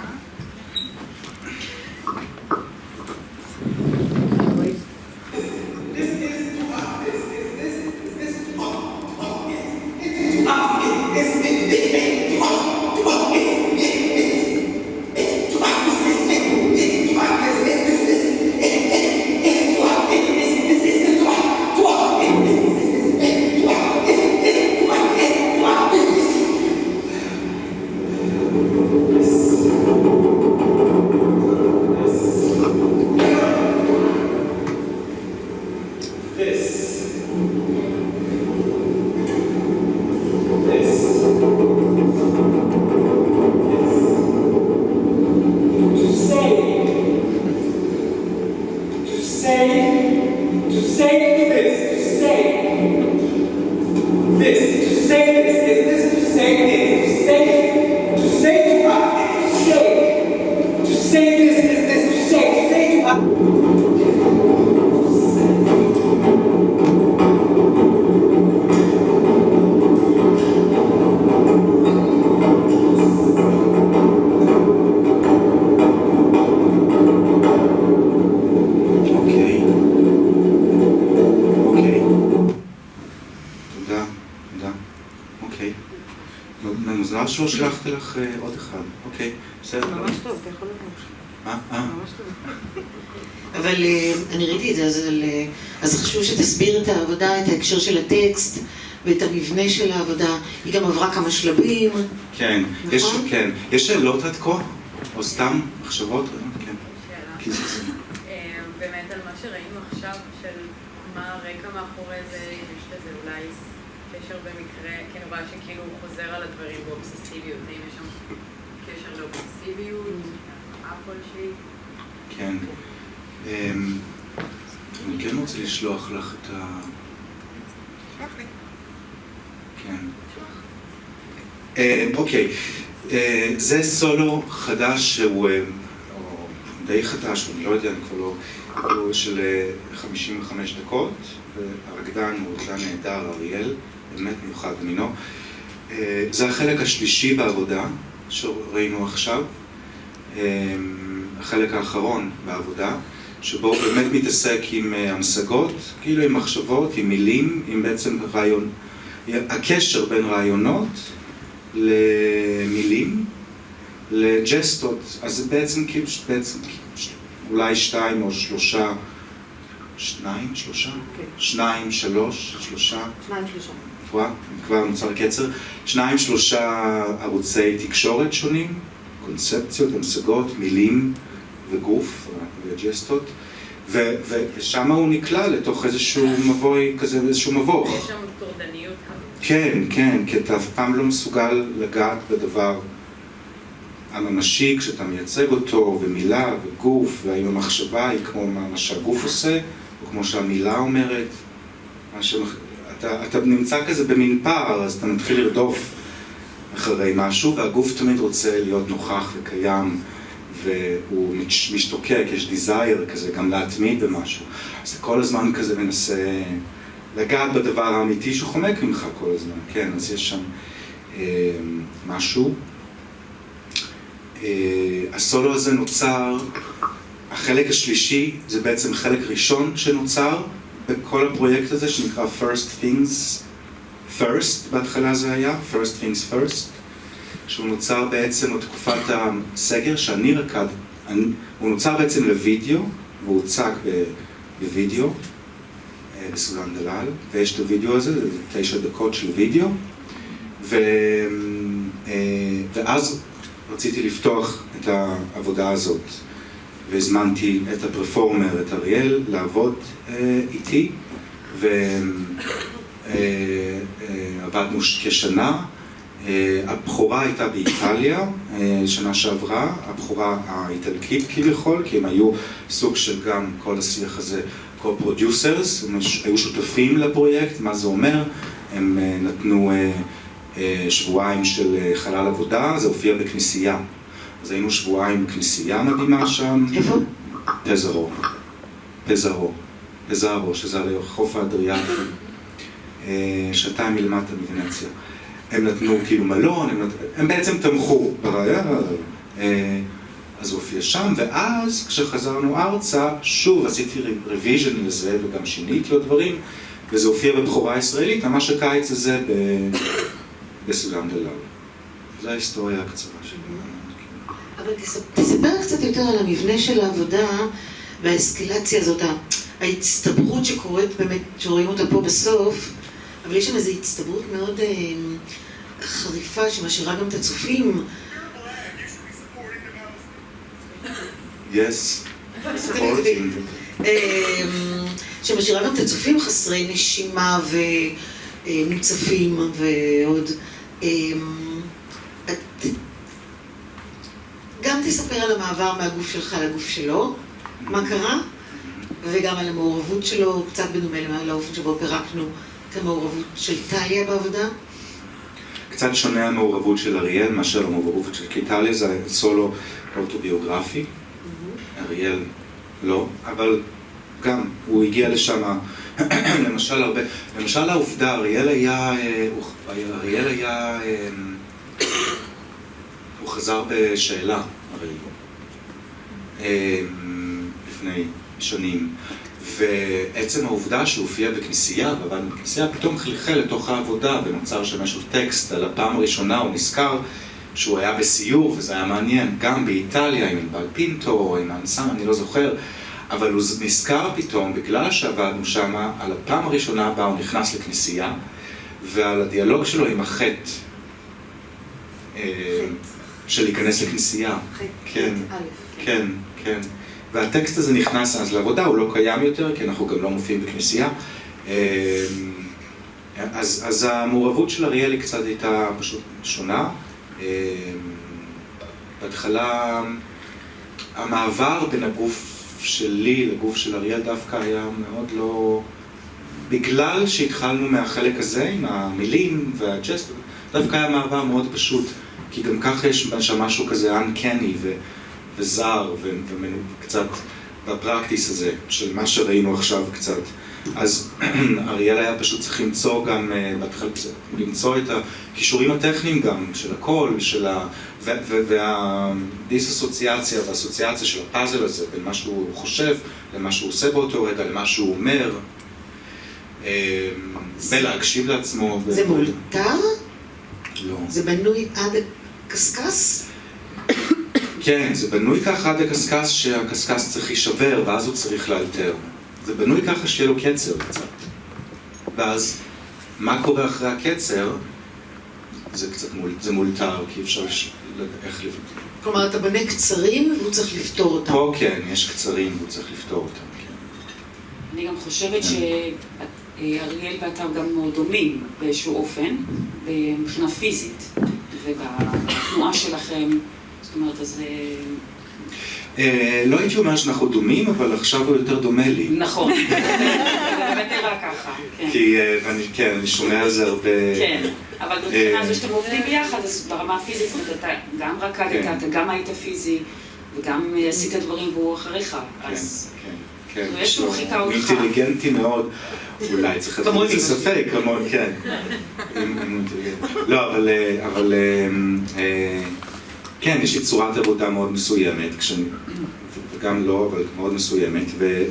לא שלחתי לך עוד אחד, אוקיי, בסדר. ממש טוב, אתה יכול לומר. ממש טוב. אבל אני ראיתי את זה, אז חשוב שתסביר את העבודה, את ההקשר של הטקסט ואת המבנה של העבודה. היא גם עברה כמה שלבים. כן, נכון? יש שאלות עד כה? או סתם מחשבות? כן. באמת על מה שראינו עכשיו, של מה הרקע מאחורי זה, אם יש לזה אולי קשר במקרה, כי אני רואה שכאילו הוא חוזר על הדברים באובססיביות, האם יש שם קשר לאובססיביות, כלשהי? כן. אני כן רוצה לשלוח לך את ה... כן. אוקיי. זה סולו חדש שהוא די חדש, אני לא יודע, אני כבר לא... הוא של 55 דקות, והרקדן הוא רקדן נהדר, אריאל, באמת מיוחד במינו. זה החלק השלישי בעבודה שראינו עכשיו, החלק האחרון בעבודה, שבו הוא באמת מתעסק עם המשגות, כאילו עם מחשבות, עם מילים, עם בעצם רעיון, הקשר בין רעיונות למילים, לג'סטות, אז זה בעצם כאילו, אולי 2 או 3, 2, 3? 2, 3, 3? 2, 3. כבר נוצר קצר. 2, 3 ערוצי תקשורת שונים, קונספציות, המשגות, מילים וגוף וג'סטות, ושם הוא נקלע לתוך איזשהו מבוי כזה, איזשהו מבוך. יש שם טורדניות כזאת. כן, כן, כי אתה אף פעם לא מסוגל לגעת בדבר הממשי כשאתה מייצג אותו, ומילה וגוף, והאם המחשבה היא כמו מה שהגוף עושה, או כמו שהמילה אומרת. אתה נמצא כזה במין פער, אז אתה מתחיל לרדוף אחרי משהו, והגוף תמיד רוצה להיות נוכח וקיים, והוא משתוקק, יש דיזייר כזה, גם להתמיד במשהו. אז אתה כל הזמן כזה מנסה לגעת בדבר האמיתי שחומק ממך כל הזמן, כן, אז יש שם משהו. הסולו הזה נוצר, החלק השלישי זה בעצם חלק ראשון שנוצר בכל הפרויקט הזה שנקרא First Things First, בהתחלה זה היה, First Things First, שהוא נוצר בעצם בתקופת הסגר שאני רקד, הוא נוצר בעצם לוידאו, והוא הוצג בוידאו, בסולם דלל, ויש את הוידאו הזה, זה 9 דקות של וידאו, ואז רציתי לפתוח את העבודה הזאת, והזמנתי את הפרפורמר, את אריאל, לעבוד איתי, ועבדנו כשנה. הבחורה הייתה באיטליה, שנה שעברה, הבחורה האיטלקית כביכול, כי הם היו סוג של גם כל השיח הזה, co-producers, הם היו שותפים לפרויקט, מה זה אומר? הם נתנו שבועיים של חלל עבודה, זה הופיע בכנסייה. אז היינו שבועיים בכנסייה מדהימה שם. איפה? פזארו, שזה על חוף האדריאטי, שעתיים מלמטה מוונציה. הם נתנו כאילו מלון, הם בעצם תמכו ברעיון, אז הוא הופיע שם, ואז כשחזרנו ארצה, שוב עשיתי רוויז'ן לזה וגם שיניתי לו דברים, וזה הופיע בבחורה הישראלית, ממש הקיץ הזה בסולם דלל. זו ההיסטוריה הקצרה שלי. אבל תספר קצת יותר על המבנה של העבודה והאסקלציה הזאת, ההצטברות שקורית באמת, שרואים אותה פה בסוף, אבל יש שם איזו הצטברות מאוד חריפה שמשאירה גם את הצופים. Yes, שמשאירה גם את הצופים חסרי נשימה ומוצפים ועוד. גם תספר על המעבר מהגוף שלך לגוף שלו, מה קרה, וגם על המעורבות שלו, קצת בדומה לאופן שבו פירקנו את המעורבות של טליה בעבודה. קצת שונה המעורבות של אריאל מאשר המעורבות של טליה, זה סולו אוטוביוגרפי. אריאל לא, אבל גם הוא הגיע לשם, למשל העובדה, אריאל היה, הוא חזר בשאלה, לפני שנים, ועצם העובדה שהוא הופיע בכנסייה, ועבד בכנסייה, פתאום חלחל לתוך העבודה, ונוצר שם איזשהו טקסט, על הפעם הראשונה הוא נזכר שהוא היה בסיור, וזה היה מעניין, גם באיטליה, עם אלבל פינטו, עם האנסם, אני לא זוכר, אבל הוא נזכר פתאום, בגלל שעבדנו שם, על הפעם הראשונה בה הוא נכנס לכנסייה, ועל הדיאלוג שלו עם החטא, של להיכנס לכנסייה. כן, כן, כן. והטקסט הזה נכנס אז לעבודה, הוא לא קיים יותר, כי אנחנו גם לא מופיעים בכנסייה. אז המעורבות של אריאל היא קצת הייתה פשוט שונה. בהתחלה, המעבר בין הגוף שלי לגוף של אריאל דווקא היה מאוד לא... בגלל שהתחלנו מהחלק הזה, עם המילים והג'סט, דווקא היה מעבר מאוד פשוט, כי גם ככה יש שם משהו כזה uncanny וזר וקצת בפרקטיס הזה, של מה שראינו עכשיו קצת. אז אריאל היה פשוט צריך למצוא גם, למצוא את הכישורים הטכניים גם, של הקול, והדיסאסוציאציה והאסוציאציה של הפאזל הזה, בין מה שהוא חושב, למה שהוא עושה באותו רגע, למה שהוא אומר, ולהקשיב לעצמו. זה מאולתר? לא. זה בנוי עד הקסקס? כן, זה בנוי ככה עד הקסקס שהקסקס צריך להישבר, ואז הוא צריך לאלתר. זה בנוי ככה שיהיה לו קצר קצת. ואז, מה קורה אחרי הקצר? זה קצת מאולתר, כי אפשר איך לבטא. כלומר, אתה בנה קצרים והוא צריך לפתור אותם. פה כן, יש קצרים והוא צריך לפתור אותם, כן. אני גם חושבת שאריאל ואתה גם מאוד דומים באיזשהו אופן, מבחינה פיזית, ובתנועה שלכם, זאת אומרת, אז... לא הייתי אומר שאנחנו דומים, אבל עכשיו הוא יותר דומה לי. נכון, באמת נראה ככה, כן. כי אני שומע על זה הרבה... כן, אבל מבחינה הזו שאתם עובדים ביחד, אז ברמה הפיזית, אתה גם רקדת, אתה גם היית פיזי, וגם עשית דברים והוא אחריך, אז... כן, כן, יש לו חיכה הוא אותך. אינטליגנטי מאוד, אולי צריך לתת את ספק, כמון, כן. לא, אבל כן, יש לי צורת עבודה מאוד מסוימת, וגם לא, אבל מאוד מסוימת,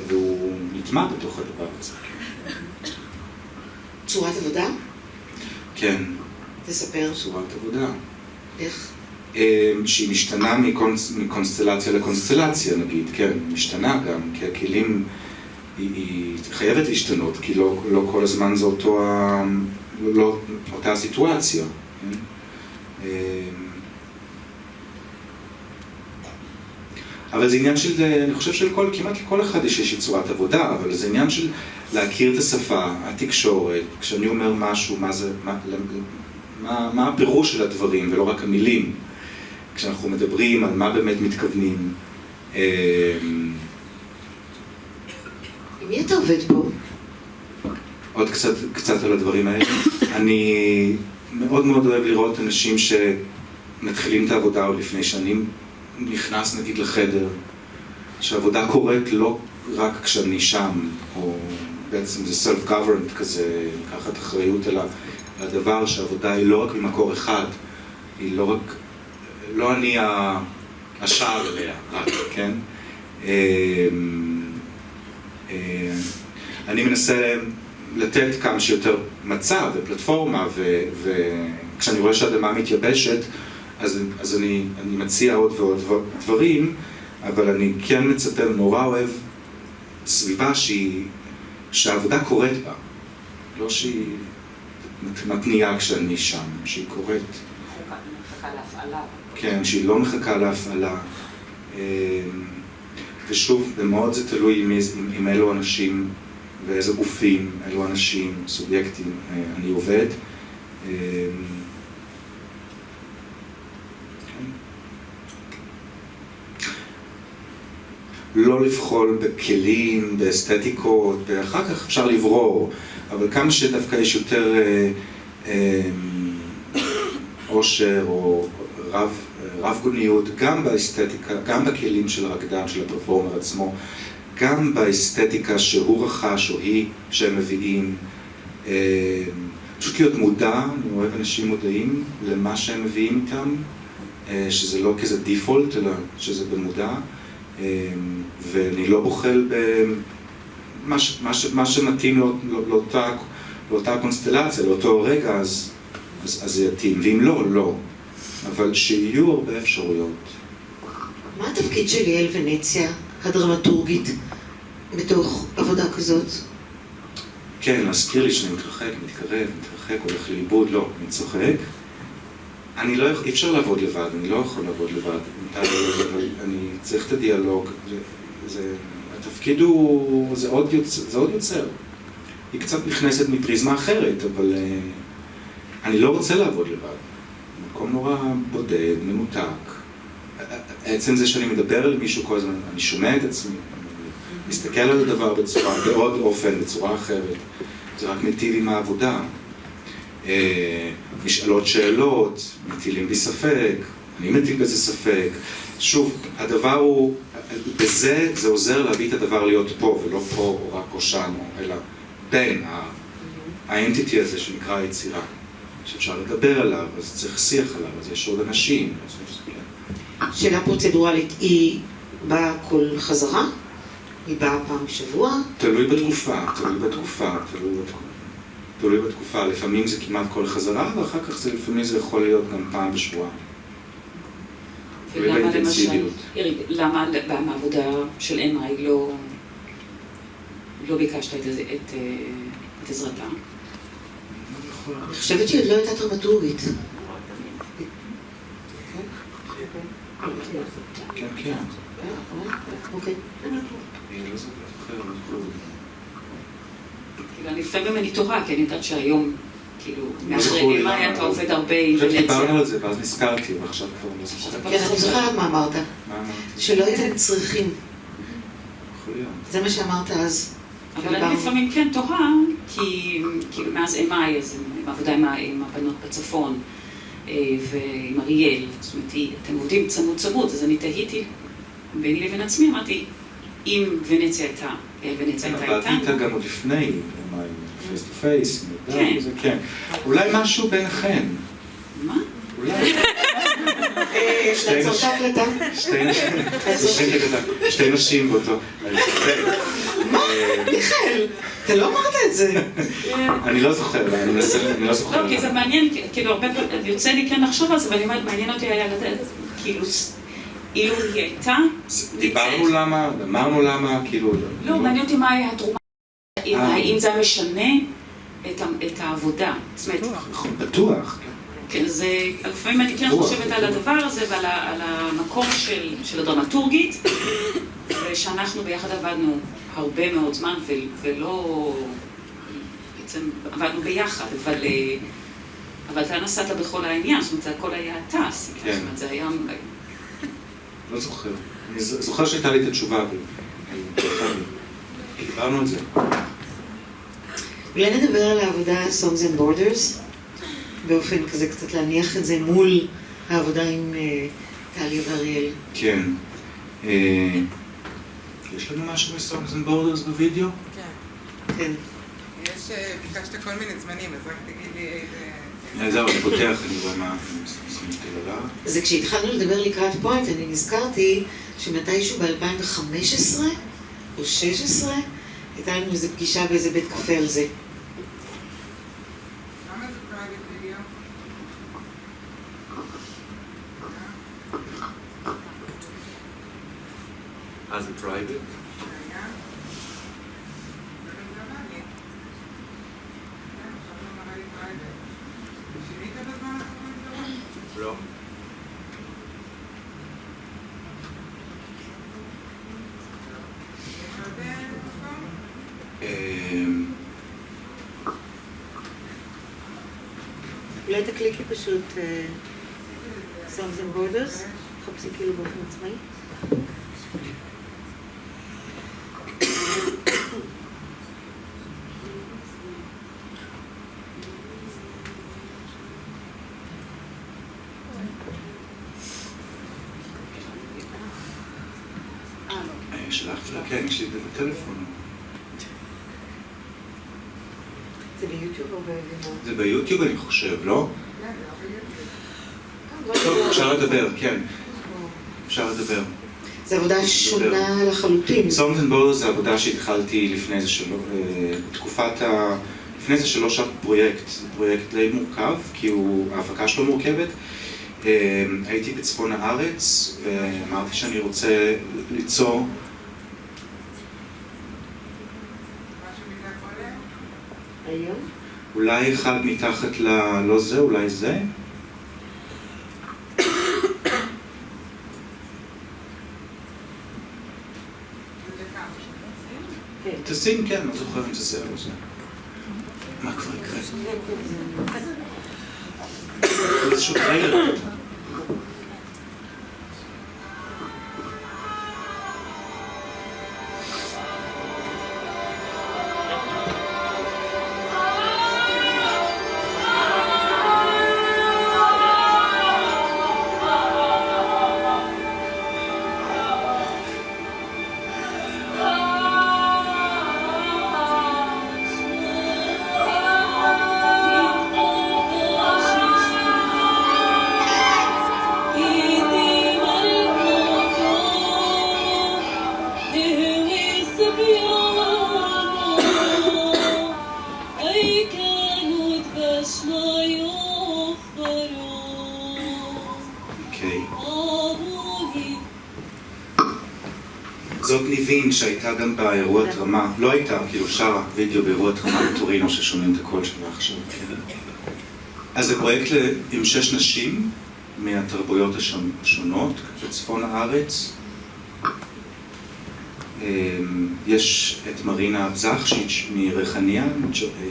והוא נטמע בתוך הדבר הזה. צורת עבודה? כן. תספר. צורת עבודה. איך? שהיא משתנה מקונסטלציה לקונסטלציה, נגיד, כן, משתנה גם, כי הכלים, היא חייבת להשתנות, כי לא כל הזמן זה אותה הסיטואציה. אבל זה עניין של, אני חושב כמעט לכל אחד יש צורת עבודה, אבל זה עניין של להכיר את השפה, התקשורת, כשאני אומר משהו, מה הפירוש של הדברים, ולא רק המילים. כשאנחנו מדברים על מה באמת מתכוונים. עם מי אתה עובד פה? עוד קצת על הדברים האלה. אני מאוד מאוד אוהב לראות אנשים שמתחילים את העבודה עוד לפני שאני נכנס נגיד לחדר, שהעבודה קורית לא רק כשאני שם, או בעצם זה self-governed כזה, לקחת אחריות על הדבר, שהעבודה היא לא רק ממקור אחד, היא לא אני השער אליה, רק, כן? אני מנסה לתת כמה שיותר מצב ופלטפורמה, וכשאני רואה שהאדמה מתייבשת, אז אני מציע עוד ועוד דברים, אבל אני כן מצפה, נורא אוהב סביבה שהעבודה קורית בה, לא שהיא מתניעה כשאני שם, שהיא קורית. מחכה להפעלה. כן, שהיא לא מחכה להפעלה. ושוב, במאוד זה תלוי עם אילו אנשים ואיזה גופים, אילו אנשים, סובייקטים, אני עובד. לא לבחול בכלים, באסתטיקות, ואחר כך אפשר לברור, אבל כמה שדווקא יש יותר עושר או רב גוניות, גם באסתטיקה, גם בכלים של הרקדן, של הפרפורמר עצמו, גם באסתטיקה שהוא רכש או היא שהם מביאים. פשוט להיות מודע, אני אוהב אנשים מודעים למה שהם מביאים איתם, שזה לא כזה דיפולט, אלא שזה במודע. ואני לא בוחל במה שמתאים לאותה קונסטלציה, לאותו רגע, אז זה יתאים, ואם לא, לא. אבל שיהיו הרבה אפשרויות. מה התפקיד של ליאל ונציה, הדרמטורגית, בתוך עבודה כזאת? כן, להזכיר לי שאני מתרחק, מתקרב, הולך לאיבוד, לא, אני צוחק. אי אפשר לעבוד לבד, אני לא יכול לעבוד לבד, אבל אני צריך את הדיאלוג, התפקיד הוא, זה עוד יוצר. היא קצת נכנסת מפריזמה אחרת, אבל אני לא רוצה לעבוד לבד. מקום נורא בודד, מנותק. עצם זה שאני מדבר על מישהו כל הזמן, אני שומע את עצמי, אני מסתכל על הדבר בעוד אופן, בצורה אחרת. זה רק מטיב עם העבודה. נשאלות שאלות, מטילים בי ספק, אני מטיל בזה ספק. שוב, הדבר הוא, בזה זה עוזר להביא את הדבר להיות פה, ולא פה או רק או שם, אלא בין האנטיטי הזה שנקרא היצירה, שאפשר לדבר עליו, אז צריך שיח עליו, אז יש עוד אנשים. שאלה פרוצדורלית, היא באה כל חזרה? היא באה פעם בשבוע? תלוי בתקופה. לפעמים זה כמעט כל חזרה, ואחר כך לפעמים זה יכול להיות גם פעם בשבוע. ולמה למשל, למה בעבודה של MI לא ביקשת את עזרתה? אני חושבת שהיא לא הייתה דרמטורגית. כן. אוקיי. לפעמים אני תוהה, כי אני יודעת שהיום, כאילו, מאחרי MI אתה עובד הרבה עם ונציה. דיברנו על זה, ואז נזכרתי, ועכשיו כבר לא זוכרת. כן, אני זוכרת מה אמרת. שלא הייתם צריכים. זה מה שאמרת אז. אבל אני לפעמים כן תוהה, כי מאז MI, אז עם עבודה עם הבנות בצפון, ועם אריאל, זאת אומרת, אתם עובדים צמוד, אז אני תהיתי ביני לבין עצמי, אמרתי, אם ונציה הייתה עבדתי איתה גם עוד לפני, פייס טו פייס, כן. אולי משהו ביניכן. מה? אולי. לעצור את ההקלטה. שתי נשים באותו. מה? מיכאל, אתה לא אמרת את זה. אני לא זוכר, אני לא זוכר. לא, כי זה מעניין, כאילו הרבה פעמים, יוצא לי כן לחשוב על זה, ואני אומרת, מעניין אותי היה לדעת, כאילו, אילו היא הייתה... דיברנו למה, אמרנו למה, כאילו... לא, מעניין אותי מה היה התרומה, האם זה משנה את העבודה. זאת אומרת... בטוח. כן, אז לפעמים אני כן חושבת על הדבר הזה ועל המקום של הדרמטורגית, ושאנחנו ביחד עבדנו הרבה מאוד זמן, ולא... בעצם עבדנו ביחד, אבל אתה נסעת בכל העניין, זאת אומרת, הכל היה אתה, זאת אומרת, זה היה... לא זוכר. אני זוכר שהייתה לי את התשובה, דיברנו על זה. אולי נדבר על העבודה Songs and Borders, באופן כזה קצת להניח את זה מול העבודה עם טליה ואריאל. כן. יש לנו משהו ב-Songs and Borders בווידאו? כן. ביקשת כל מיני זמנים, אז רק תגיד לי איזה... זהו, אני פותח, אני רואה מה... זה כשהתחלנו לדבר לקראת פוינט, אני נזכרתי שמתישהו ב-2015 או 2016 הייתה לנו איזו פגישה באיזה בית קפה על זה. למה זה פרייבט וידאו? זה פרייבט? לא. אולי תקליקי פשוט Songs and Borders, חפשי כאילו באופן עצמאי. שלחת לה, כן, יש לי את זה בטלפון. זה ביוטיוב או בבידאו? זה ביוטיוב אני חושב, לא? טוב, אפשר לדבר, כן. אפשר לדבר. זו עבודה שונה לחלוטין. Songs and Borders זה עבודה שהתחלתי לפני זה לפני זה 3 שעות פרויקט. זה פרויקט די מורכב, כי ההפקה שלו מורכבת. הייתי בצפון הארץ, ואמרתי שאני רוצה ליצור... היום? אולי אחד מתחת לא זה, אולי זה? תשים, כן, לא זוכר אם זה זה או זה. מה כבר יקרה? זה איזשהו טריילר. זאת ניבין שהייתה גם באירוע תרמה, לא הייתה, כאילו שרה וידאו באירוע תרמה בטורינו ששומעים את הקול שלה עכשיו. אז זה פרויקט עם 6 נשים מהתרבויות השונות בצפון הארץ. יש את מרינה זכשיץ' מריחניה,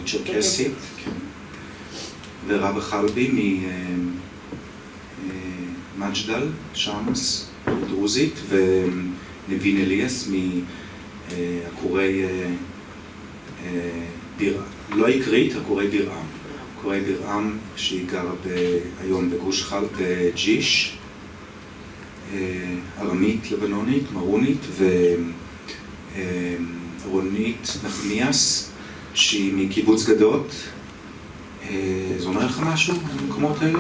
צ'רקסית, ורבא חלבי ממג'דל, שמס, דרוזית, ונבין אליאס מעקורי בירעם, לא עקרית, עקורי בירעם. עקורי בירעם שהיא גרה היום בגוש חלב, בג'יש, ארמית לבנונית, מרונית, רונית נחמיאס, שהיא מקיבוץ גדות. זה אומר לך משהו במקומות האלה?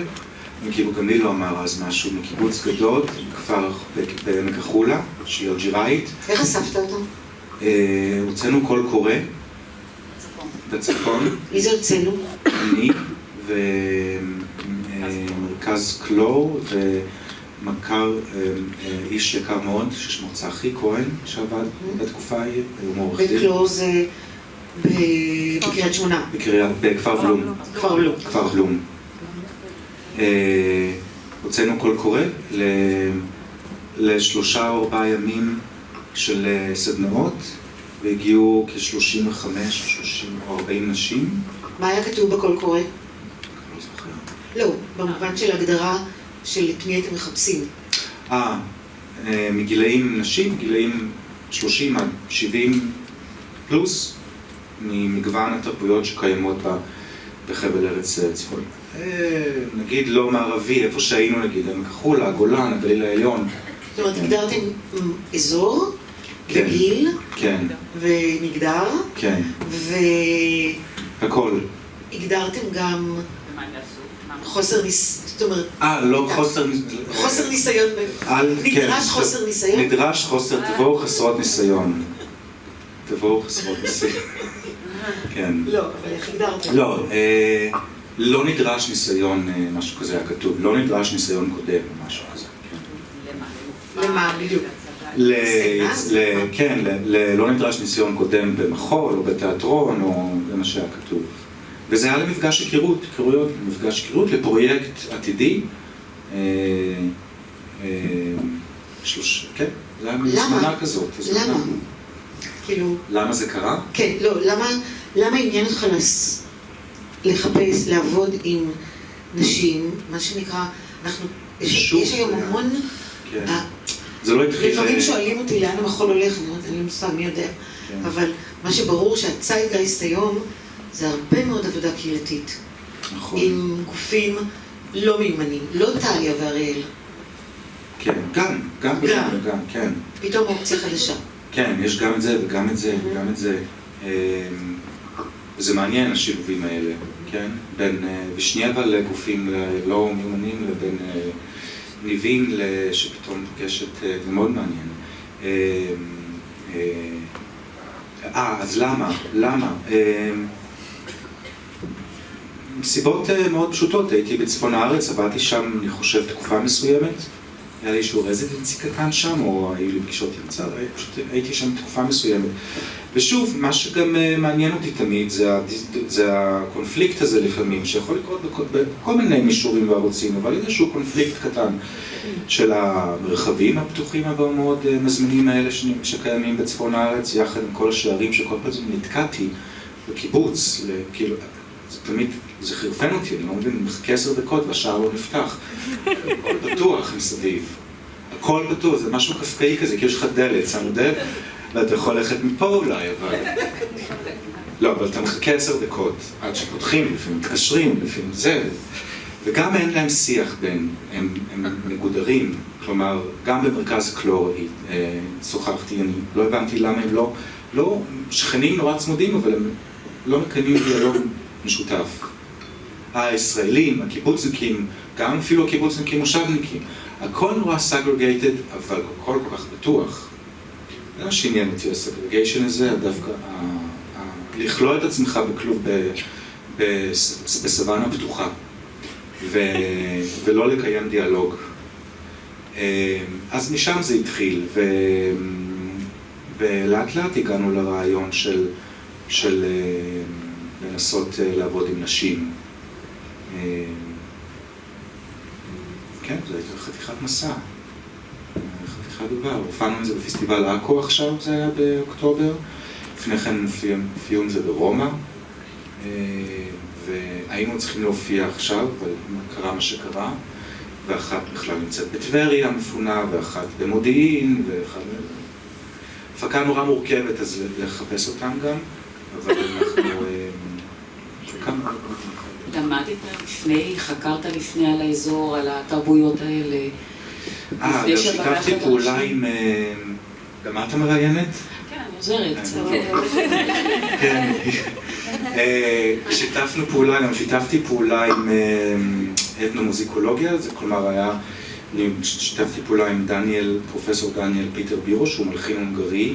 גם לי לא אמר אז משהו. מקיבוץ גדות, כפר בעמק החולה, שהיא אלג'יראית. איך אספת אותם? הוצאנו קול קורא. בצפון. מי זה הוצאנו? אני ומרכז קלור ומכר איש יקר מאוד ששמו צחי כהן שעבד בתקופה ההיא, היום עורך דין. וקלור זה בקריית שמונה. בכפר בלום. כפר בלום. הוצאנו קול קורא ל3 או 4 ימים של סדנאות, והגיעו כ-35 או 40 נשים. מה היה כתוב בקול קורא? לא זוכר. לא, במובן של הגדרה של את מי אתם מחפשים. מגילאים נשים, מגילאים 30 עד 70 פלוס, ממגוון התרבויות שקיימות בחבל ארץ צפון. נגיד לא מערבי, איפה שהיינו נגיד, עמק החולה, הגולן, הגליל העליון. זאת אומרת, הגדרתם אזור, וגיל, ומגדר, הכל. הגדרתם גם חוסר ניסיון, לא חוסר ניסיון, נדרש חוסר ניסיון? נדרש חוסר, תבואו חסרות ניסיון. תבואו חסרות ניסיון. כן. לא, אבל איך הגדרתם? לא נדרש ניסיון, משהו כזה היה כתוב, לא נדרש ניסיון קודם, משהו כזה. למה בדיוק? כן, לא נדרש ניסיון קודם במחול או בתיאטרון, או זה מה שהיה כתוב. וזה היה למפגש היכרות, מפגש היכרות לפרויקט עתידי. כן, זה היה מזמנה כזאת. למה? למה זה קרה? כן, לא, למה עניין אותך לחפש, לעבוד עם נשים, מה שנקרא, יש היום המון... זה לא התחיל... לפעמים שואלים אותי לאן המחול הולך, אני לא מושג, מי יודע. אבל מה שברור שהציידגייסט היום זה הרבה מאוד עבודה קהילתית. נכון. עם גופים לא מיומנים, לא טליה ואריאל. כן, גם, כן. פתאום אופציה חדשה. כן, יש גם את זה וגם את זה וגם את זה. זה מעניין השילובים האלה, כן? ושנייה אבל גופים לא מיומנים לבין ניבים שפתאום פוגשת, זה מאוד מעניין. אז למה? סיבות מאוד פשוטות, הייתי בצפון הארץ, עבדתי שם, אני חושב, תקופה מסוימת. היה לי איזשהו רזידנסי קטן שם, או היו לי פגישות עם צד, הייתי שם תקופה מסוימת. ושוב, מה שגם מעניין אותי תמיד, זה הקונפליקט הזה לפעמים, שיכול לקרות בכל מיני מישורים וערוצים, אבל איזשהו קונפליקט קטן של המרחבים הפתוחים המאוד מזמינים האלה שקיימים בצפון הארץ, יחד עם כל השערים שכל פעם נתקעתי בקיבוץ, כאילו, זה תמיד, זה חרפן אותי, אני לא מבין, מחכה 10 דקות והשער לא נפתח. הכל פתוח מסביב. הכל פתוח, זה משהו קפקאי כזה, כי יש לך דלת, שם דלת, ואתה יכול ללכת מפה אולי, אבל... לא, אבל אתה מחכה 10 דקות, עד שפותחים, לפעמים מתקשרים, לפעמים זה. וגם אין להם שיח בין, הם מגודרים. כלומר, גם במרכז קלור שוחחתי, אני לא הבנתי למה הם לא שכנים נורא צמודים, אבל הם לא מקיימים דיאלוג משותף. הישראלים, הקיבוצניקים, גם אפילו הקיבוצניקים מושבניקים, הכל נורא סגרגייטד, אבל הכל כל כך בטוח. זה מה שעניין אותי, הסגרגיישן הזה, דווקא לכלוא את עצמך בכלוב בסוואנה פתוחה, ולא לקיים דיאלוג. אז משם זה התחיל, ולאט לאט הגענו לרעיון של לנסות לעבוד עם נשים. כן, זו הייתה חתיכת מסע, חתיכת דבר. הופענו את זה בפסטיבל עכו עכשיו, זה היה באוקטובר. לפני כן מופיעו זה ברומא, והיינו צריכים להופיע עכשיו, אבל קרה מה שקרה, ואחת בכלל נמצאת בטבריה מפונה, ואחת במודיעין, ואחת... הפקה נורא מורכבת, אז לחפש אותם גם, אבל אנחנו... למדת לפני, חקרת לפני על האזור, על התרבויות האלה. גם שיתפתי פעולה עם... גם את המראיינת? כן, אני חוזרת. כן. שיתפנו פעולה, גם שיתפתי פעולה עם אתנומוזיקולוגיה, זה כלומר אני שיתפתי פעולה עם פרופסור דניאל פיטר בירו, שהוא מלחין הונגרי,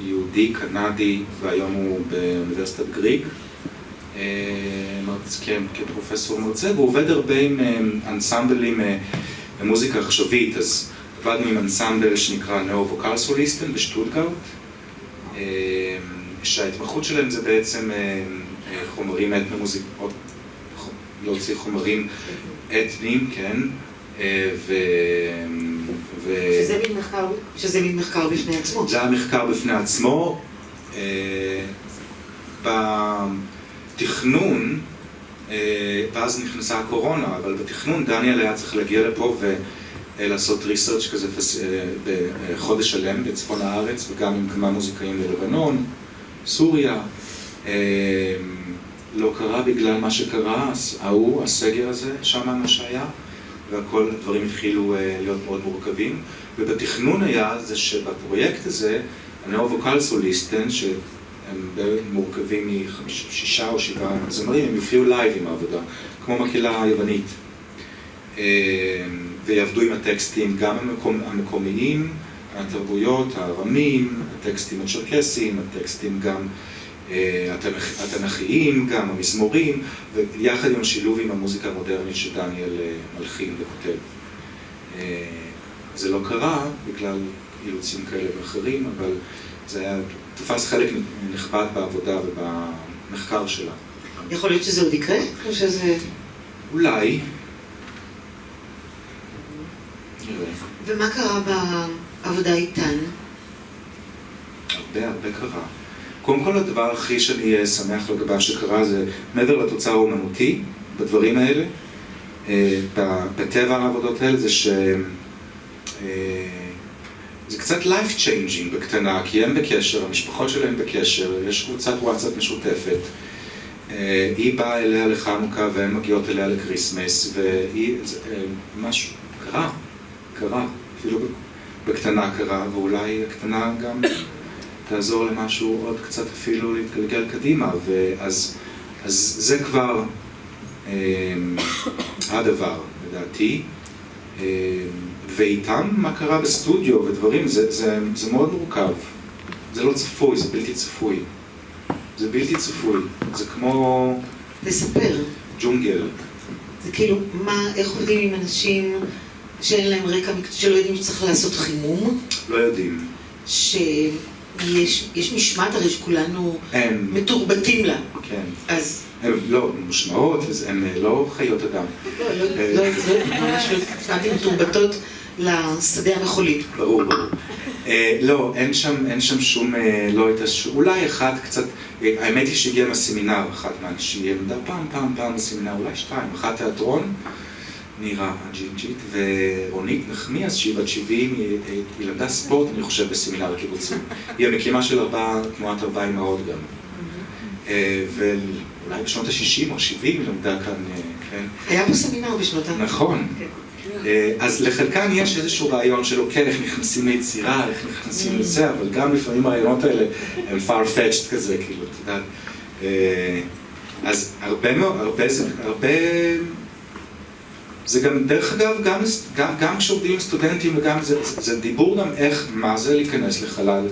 יהודי, קנדי, והיום הוא באוניברסיטת גריג, כפרופסור מרצה, והוא עובד הרבה עם אנסמבלים למוזיקה עכשווית, אז עבדנו עם אנסמבל שנקרא נאו-ווקל סוליסטן בשטוטגרט, שההתמחות שלהם זה בעצם חומרים אתנומוזיקות, להוציא חומרים אתניים, כן, שזה מין מחקר בפני עצמו. זה היה מחקר בפני עצמו. בתכנון, ואז נכנסה הקורונה, אבל בתכנון דניאל היה צריך להגיע לפה ולעשות ריסרצ' כזה בחודש שלם בצפון הארץ, וגם עם כמה מוזיקאים בלבנון, סוריה. לא קרה בגלל מה שקרה, הסגר הזה, שם מה שהיה, והכל הדברים התחילו להיות מאוד מורכבים. ובתכנון היה זה שבפרויקט הזה, הנאו-ווקל סוליסטן, שהם מורכבים מ6 או 7 זמרים, הם יופיעו לייב עם העבודה, כמו מקהלה היוונית. ויעבדו עם הטקסטים גם המקומיים, התרבויות, הארמים, הטקסטים הצ'רקסיים, הטקסטים גם התנ"כיים, גם המזמורים, ויחד עם השילוב עם המוזיקה המודרנית שדניאל מלחין וכותב. זה לא קרה בגלל אילוצים כאלה ואחרים, אבל זה היה תפס חלק נכבד בעבודה ובמחקר שלה. יכול להיות שזה עוד יקרה? או שזה... אולי. ומה קרה בעבודה איתן? הרבה קרה. קודם כל הדבר הכי שאני שמח לגביו שקרה זה מעבר לתוצר האומנותי בדברים האלה, בטבע העבודות האלה, זה זה קצת life changing בקטנה, כי הם בקשר, המשפחות שלהם בקשר, יש קבוצת וואטסאפ משותפת, היא באה אליה לחנוכה והן מגיעות אליה לקריסמס, משהו קרה, אפילו בקטנה קרה, ואולי הקטנה גם תעזור למשהו עוד קצת אפילו להתגלגל קדימה, אז זה כבר הדבר, לדעתי. ואיתם מה קרה בסטודיו ודברים, זה מאוד מורכב. זה לא צפוי, זה בלתי צפוי. זה בלתי צפוי. זה כמו... לספר. ג'ונגל. זה כאילו, איך עובדים עם אנשים שאין להם רקע, שלא יודעים שצריך לעשות חימום? לא יודעים. יש משמעת הרי שכולנו מתורבתים לה. כן. אז... הן לא מושמעות, הן לא חיות אדם. לא, ממש לא התפעלתי מתורבתות לשדה המחולי. ברור. לא, אין שם שום, לא הייתה שום, אולי אחד קצת, האמת היא שהגיעה מהסמינר, אחת מהאנשים, היא עמדה פעם בסמינר, אולי 2, אחת תיאטרון, נירה הג'ינג'ית, ורונית נחמיאס, שהיא בת 70, היא למדה ספורט, אני חושב, בסמינר הקיבוצים. היא המקימה של תנועת 4 אמהות גם. ואולי בשנות ה-60 או 70 למדה כאן, כן? היה פה סמינר בשנות ה... נכון. אז לחלקן יש איזשהו רעיון של אוקיי, איך נכנסים ליצירה, איך נכנסים לזה, אבל גם לפעמים הרעיונות האלה הם far-fetched כזה, כאילו, אתה יודע. אז הרבה... זה גם, דרך אגב, גם כשעובדים עם סטודנטים וגם זה דיבור גם איך, מה זה להיכנס לחלל,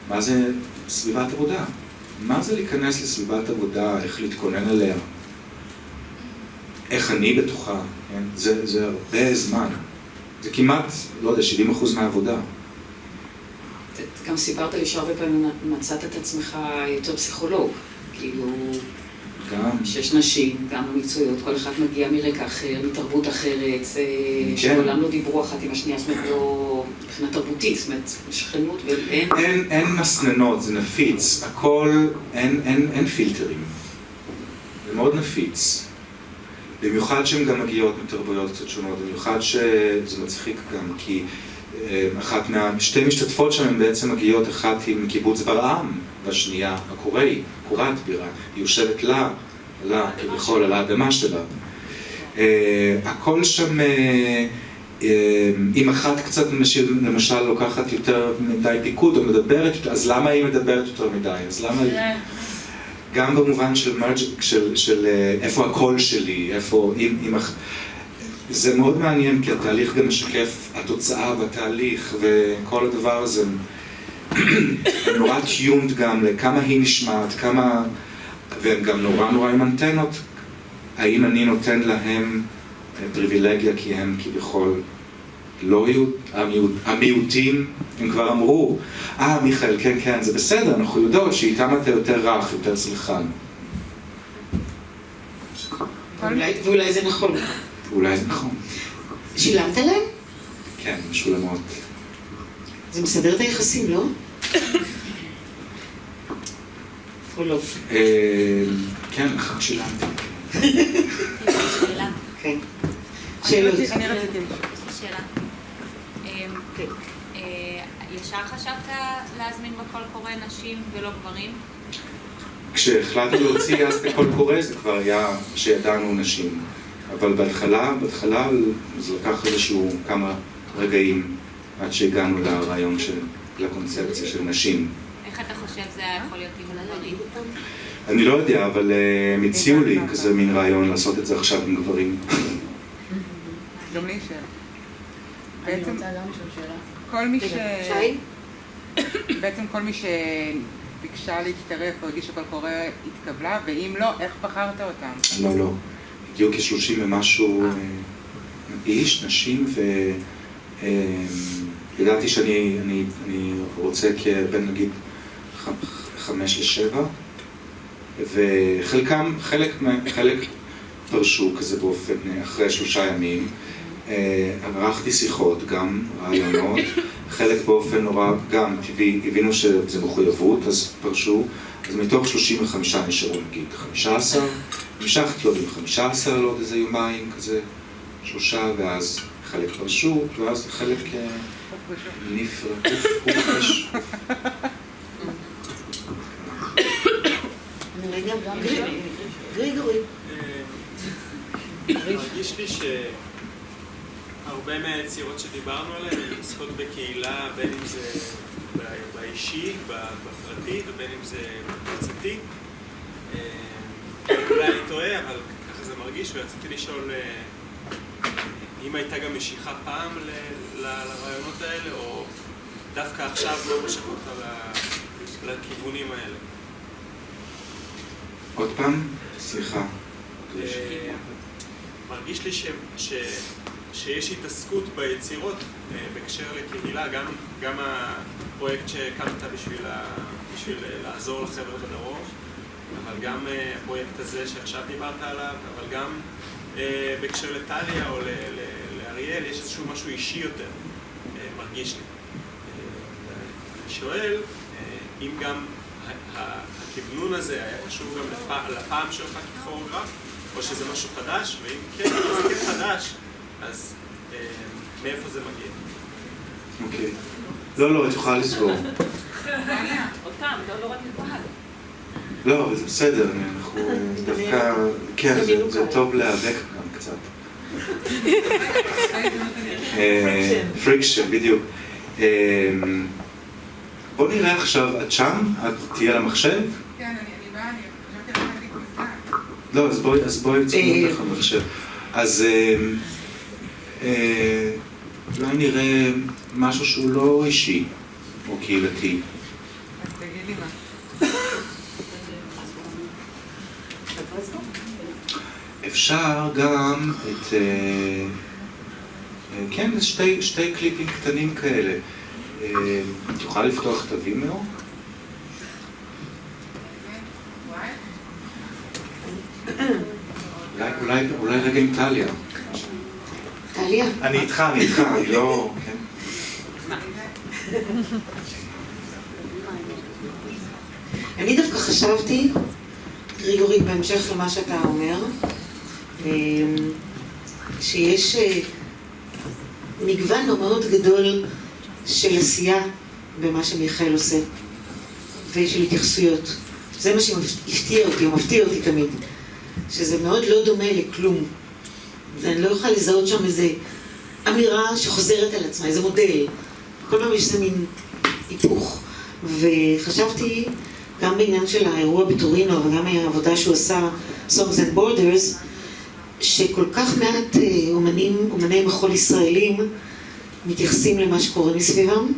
מה זה סביבת עבודה. מה זה להיכנס לסביבת עבודה, איך להתכונן עליה, איך אני בתוכה, כן? זה הרבה זמן. זה כמעט, לא יודע, 70% מהעבודה. גם סיפרת לי שהרבה פעמים מצאת את עצמך יותר פסיכולוג, כאילו... גם. 6 נשים, גם במקצועיות, כל אחד מגיע מרקע אחר, מתרבות אחרת, שמעולם לא דיברו אחת עם השנייה, זאת אומרת, לא... מבחינה תרבותית, זאת אומרת, שכנות ואין... אין מסננות, זה נפיץ, הכל, אין פילטרים. זה מאוד נפיץ. במיוחד שהן גם מגיעות מתרבויות קצת שונות, במיוחד שזה מצחיק גם, כי שתי משתתפות שם בעצם מגיעות, אחת עם קיבוץ ברעם, והשנייה הקוראי, קורת בירה, היא יושבת לה, כביכול, על האדמה שלה. הכל שם אם אחת קצת למשל לוקחת יותר מדי פיקוד או מדברת, אז למה היא מדברת יותר מדי? אז למה היא... גם במובן של איפה הקול שלי, איפה... זה מאוד מעניין, כי התהליך גם משקף התוצאה בתהליך, וכל הדבר הזה נורא טיונד גם לכמה היא נשמעת, כמה... והם גם נורא עם אנטנות. האם אני נותן להם פריבילגיה כי הם כביכול לא המיעוטים, הם כבר אמרו, מיכאל, כן, זה בסדר, אנחנו יודעות שאיתם אתה יותר רך, יותר סלחן. ואולי זה נכון. אולי זה נכון. שילמת להם? כן, משולמות. זה מסדר את היחסים, לא? או לא? כן, שילמתי. שאלה. כן. שאלות. אני רציתי לשאול. שאלה. ישר חשבת להזמין בקול קורא נשים ולא גברים? כשהחלטנו להוציא אז את הקול קורא זה כבר היה שידענו נשים. אבל בהתחלה זה לקח איזשהו כמה רגעים עד שהגענו לרעיון לקונספציה של נשים. איך אתה חושב זה היה יכול להיות עם גברים? אני לא יודע, אבל הם הציעו לי כזה מין רעיון לעשות את זה עכשיו עם גברים. גם לי שאלה. אני רוצה גם לשאול שאלה. בעצם כל מי שביקשה להצטרף או הגישה קול קורא התקבלה, ואם לא, איך בחרת אותם? לא. הגיעו כ-30 ומשהו איש, נשים, וידעתי שאני רוצה כבין נגיד 5 ל-7, חלק פרשו כזה באופן אחרי 3 ימים. ערכתי שיחות, גם רעיונות, חלק באופן נורא, גם טבעי, הבינו שזה מחויבות, אז פרשו, אז מתוך 35 נשארו נגיד 15, המשכתי עוד עם 15 לעוד איזה יומיים כזה, 3, ואז חלק פרשו, ואז חלק הופרש. גריגורי. מרגיש לי שהרבה מהיצירות שדיברנו עליהן הן עוסקות בקהילה, בין אם זה באישי, בפרטי, ובין אם זה בקבוצתי. אולי אני טועה, אבל ככה זה מרגיש, ורציתי לשאול אם הייתה גם משיכה פעם לרעיונות האלה, או דווקא עכשיו לא משך אותה לכיוונים האלה. עוד פעם? סליחה. מרגיש לי שיש התעסקות ביצירות בקשר לקהילה, גם הפרויקט שהקמת בשביל לעזור לחבר'ה בדרום, אבל גם הפרויקט הזה שעכשיו דיברת עליו, אבל גם בקשר לטליה או לאריאל, יש איזשהו משהו אישי יותר, מרגיש לי. אני שואל, אם גם הכיוונון הזה היה קשור גם לפעם שלך ככוריאוגרף, או שזה משהו חדש, ואם כן, זה כן חדש, אז מאיפה זה מגיע? אוקיי. לא, את יכולה לסגור. אותם, לא רק לבד. לא, אבל זה בסדר, אנחנו דווקא, כן, זה טוב להיאבק גם קצת. פריקשן, בדיוק. בוא נראה עכשיו, את שם? את תהיה על המחשב? כן, אני באה, אני חשבתי לך להגיד מזמן. לא, אז בואי צפנו לך המחשב. אז אולי נראה משהו שהוא לא אישי או קהילתי. אז תגיד לי מה. אפשר גם את... כן, זה שתי קליפים קטנים כאלה. את יכולה לפתוח את הווימאו? אולי רגע עם טליה. טליה? אני איתך, אני לא... אני דווקא חשבתי, גריגורי, בהמשך למה שאתה אומר, שיש מגוון מאוד גדול של עשייה במה שמיכאל עושה, ושל התייחסויות. זה מה שהפתיע אותי, או מפתיע אותי תמיד, שזה מאוד לא דומה לכלום. אני לא יכולה לזהות שם איזה אמירה שחוזרת על עצמה, איזה מודל. כל פעם יש איזה מין היפוך. וחשבתי גם בעניין של האירוע בטורינו וגם העבודה שהוא עשה, Songs and Borders, שכל כך מעט אומני מחול ישראלים מתייחסים למה שקורה מסביבם.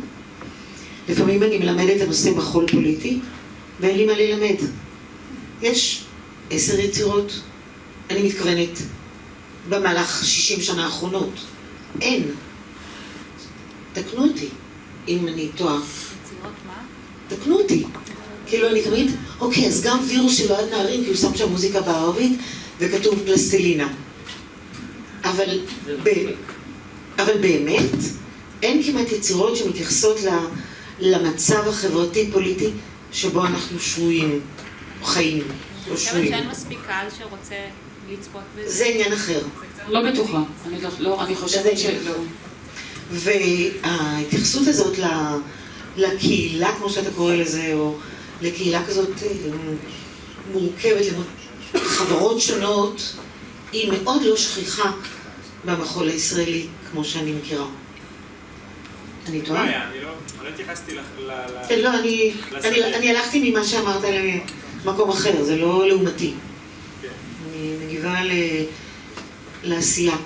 לפעמים אני מלמדת את הנושא מחול פוליטי, ואין לי מה ללמד. יש 10 יצירות, אני מתכוונת, במהלך 60 שנה האחרונות. אין. תקנו אותי, אם אני טועה. יצירות מה? תקנו אותי. כאילו אני תמיד, אוקיי, אז גם וירוס של אוהד נערים, כי הוא שם שם מוזיקה בערבית, וכתוב פלסטלינה. אבל באמת, אין כמעט יצירות שמתייחסות למצב החברתי-פוליטי שבו אנחנו שרויים, או חיים, או אני חושבת שרויים. שאין מספיק קהל שרוצה לצפות בזה. זה עניין אחר. לא בטוחה. אני חושבת שלא. וההתייחסות הזאת לקהילה, כמו שאתה קורא לזה, או לקהילה כזאת מורכבת, חברות שונות, היא מאוד לא שכיחה במחול הישראלי, כמו שאני מכירה. אני לא טועה? היה, אני לא התייחסתי כן, לא, אני הלכתי ממה שאמרת למקום אחר, זה לא לעומתי. אני מגיבה לעשייה.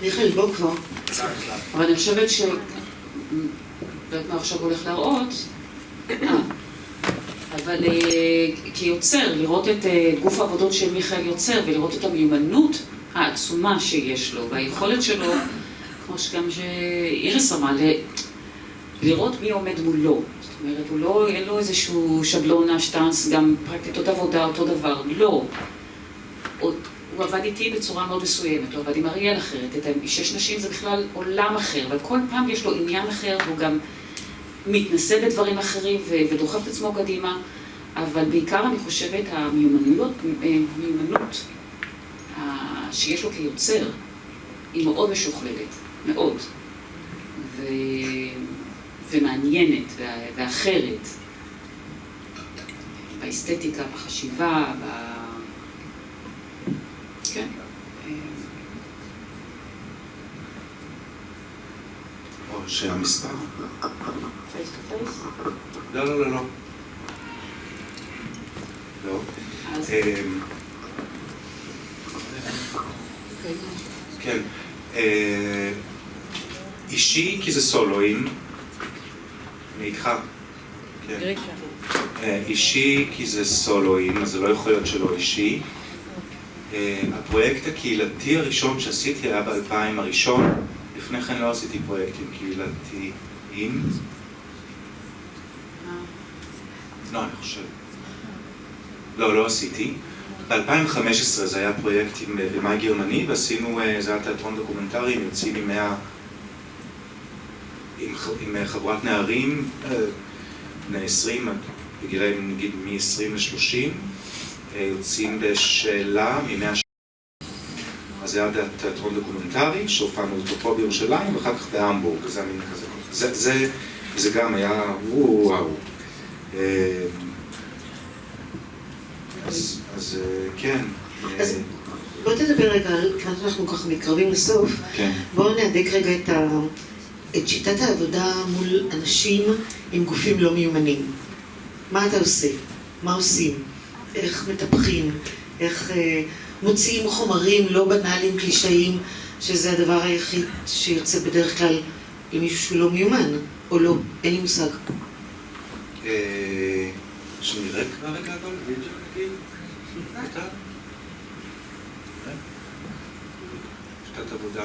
מיכאל, בוא כבר. אבל אני חושבת ש... ואת מה עכשיו הולך להראות, אבל כיוצר, לראות את גוף העבודות של מיכאל יוצר ולראות את המיומנות העצומה שיש לו והיכולת שלו, כמו שגם שאיריס אמרה, לראות מי עומד מולו. זאת אומרת, אין לו איזשהו שבלונה, שטנס, גם פרקטיקות עבודה, אותו דבר. לא. הוא עבד איתי בצורה מאוד מסוימת, הוא עבד עם אריאל אחרת, את 6 נשים זה בכלל עולם אחר, אבל כל פעם יש לו עניין אחר, והוא גם מתנסה בדברים אחרים ודוחף את עצמו קדימה, אבל בעיקר אני חושבת המיומנות שיש לו כיוצר היא מאוד משוכללת, מאוד, ומעניינת ואחרת, באסתטיקה, בחשיבה, כן. או שהמספר. פייס טו פייס? לא. לא. כן. אישי כי זה סולואים. אני איתך. כן. אישי כי זה סולואים, אז זה לא יכול להיות שלא אישי. הפרויקט הקהילתי הראשון שעשיתי היה ב-2000 הראשון. לפני כן לא עשיתי פרויקטים קהילתיים. לא, אני חושב. לא עשיתי. ב-2015 זה היה פרויקט עם במאי גרמני, ועשינו, זה היה תיאטרון דוקומנטרי, הם יוצאים עם חבורת נערים, בני 20, בגילי נגיד מ-20 ל-30, יוצאים בשאלה מ-100 שנה. אז זה היה תיאטרון דוקומנטרי, שהופענו אותו פה בירושלים, ואחר כך בהמבורג, זה היה מין כזה. זה גם היה וואו. אז כן. אז בוא תדבר רגע, כאן אנחנו ככה מתקרבים לסוף. כן. בואו נהדק רגע את שיטת העבודה מול אנשים עם גופים לא מיומנים. מה אתה עושה? מה עושים? איך מטפחים? איך מוציאים חומרים לא בנאליים, קלישאיים, שזה הדבר היחיד שיוצא בדרך כלל למישהו שהוא לא מיומן, או לא, אין לי מושג. שנראה כבר רגע אבל, וידאו נגיד, שיטת עבודה.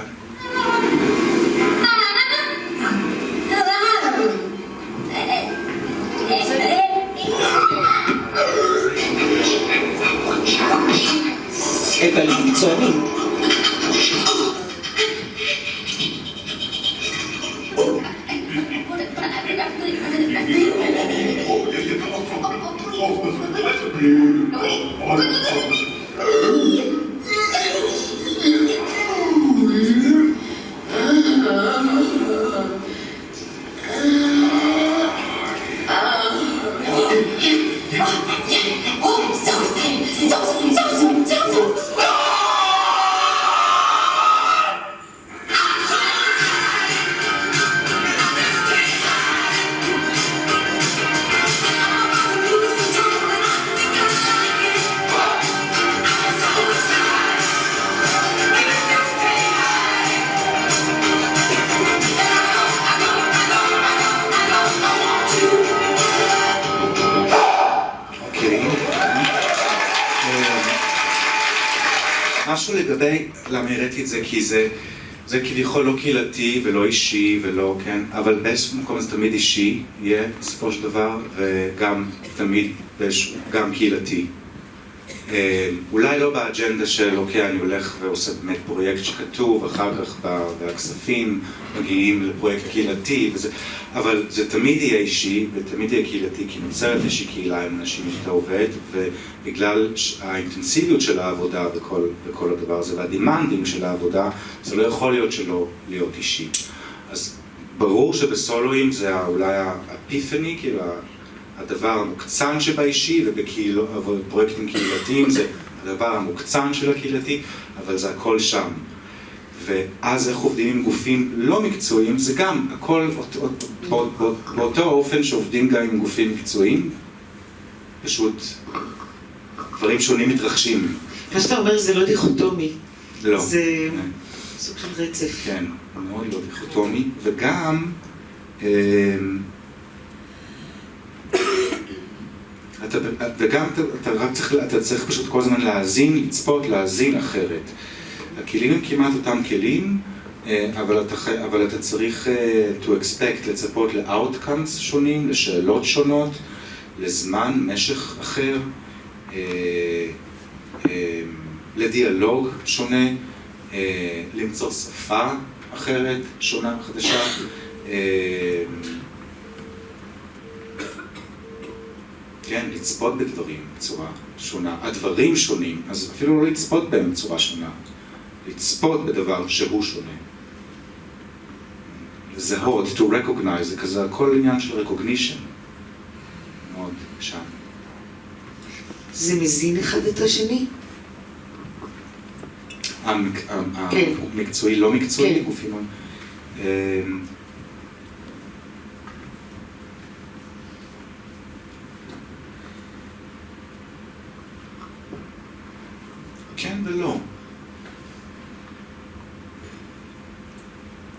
אבל מקצוענים. משהו לגבי, למה הראיתי את זה? כי זה כביכול לא קהילתי ולא אישי ולא, כן, אבל באיזשהו מקום זה תמיד אישי, יהיה בסופו של דבר, וגם תמיד גם קהילתי. אולי לא באג'נדה של, אוקיי, אני הולך ועושה באמת פרויקט שכתוב, אחר כך והכספים מגיעים לפרויקט קהילתי, אבל זה תמיד יהיה אישי ותמיד יהיה קהילתי, כי נוצרת איזושהי קהילה עם אנשים שאתה עובד, ובגלל האינטנסיביות של העבודה וכל הדבר הזה, והדימנדים של העבודה, זה לא יכול להיות שלא להיות אישי. אז ברור שבסולואים זה אולי האפיפני, כאילו הדבר המוקצן שבאישי, ובפרויקטים קהילתיים זה הדבר המוקצן של הקהילתי, אבל זה הכל שם. ואז איך עובדים עם גופים לא מקצועיים, זה גם הכל באותו אופן שעובדים גם עם גופים מקצועיים, פשוט דברים שונים מתרחשים. מה שאתה אומר זה לא דיכוטומי. לא. זה סוג של רצף. כן, מאוד לא דיכוטומי, וגם אתה צריך פשוט כל הזמן להאזין, לצפות, להאזין אחרת. הכלים הם כמעט אותם כלים, אבל אתה צריך to expect, לצפות ל-outcomes שונים, לשאלות שונות, לזמן, משך אחר, לדיאלוג שונה, למצוא שפה אחרת, שונה וחדשה. כן, לצפות בדברים בצורה שונה. הדברים שונים, אז אפילו לא לצפות בהם בצורה שונה. לצפות בדבר שהוא שונה. לזהות, to recognize, זה כזה הכל עניין של recognition. מאוד שם. זה מזין אחד את השני? המקצועי, לא מקצועי, גופים... כן ולא.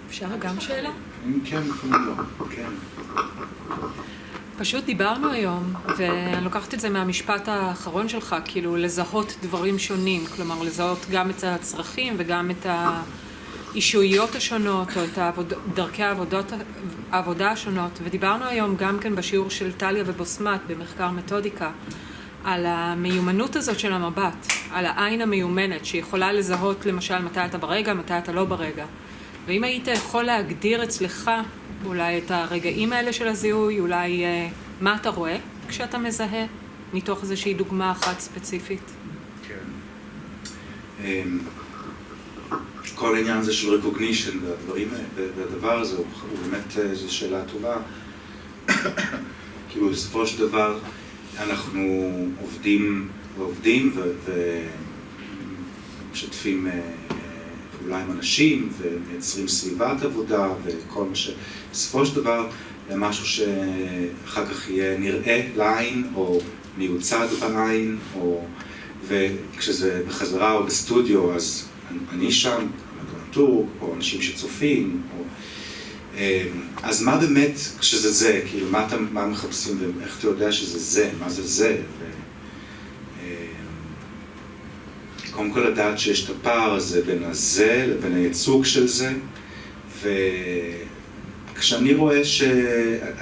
אפשר גם שאלה? כן ולא, כן. פשוט דיברנו היום, ואני לוקחת את זה מהמשפט האחרון שלך, כאילו לזהות דברים שונים, כלומר לזהות גם את הצרכים וגם את האישויות השונות, או את דרכי העבודה השונות, ודיברנו היום גם כן בשיעור של טליה ובוסמת במחקר מתודיקה, על המיומנות הזאת של המבט, על העין המיומנת, שיכולה לזהות למשל מתי אתה ברגע, מתי אתה לא ברגע. ואם היית יכול להגדיר אצלך אולי את הרגעים האלה של הזיהוי, אולי מה אתה רואה כשאתה מזהה, מתוך איזושהי דוגמה אחת ספציפית? כן. כל העניין הזה של recognition והדבר הזה הוא באמת זו שאלה טובה. כאילו בסופו של דבר אנחנו עובדים ומשתפים פעולה עם אנשים ומייצרים סביבת עבודה וכל מה שבסופו של דבר זה משהו שאחר כך יהיה נראה לעין או מיוצג בעין, וכשזה בחזרה או בסטודיו אז אני שם, טור, או אנשים שצופים, אז מה באמת כשזה זה, כאילו מה מחפשים ואיך אתה יודע שזה זה, מה זה זה? קודם כל לדעת שיש את הפער הזה בין הזה לבין הייצוג של זה, וכשאני רואה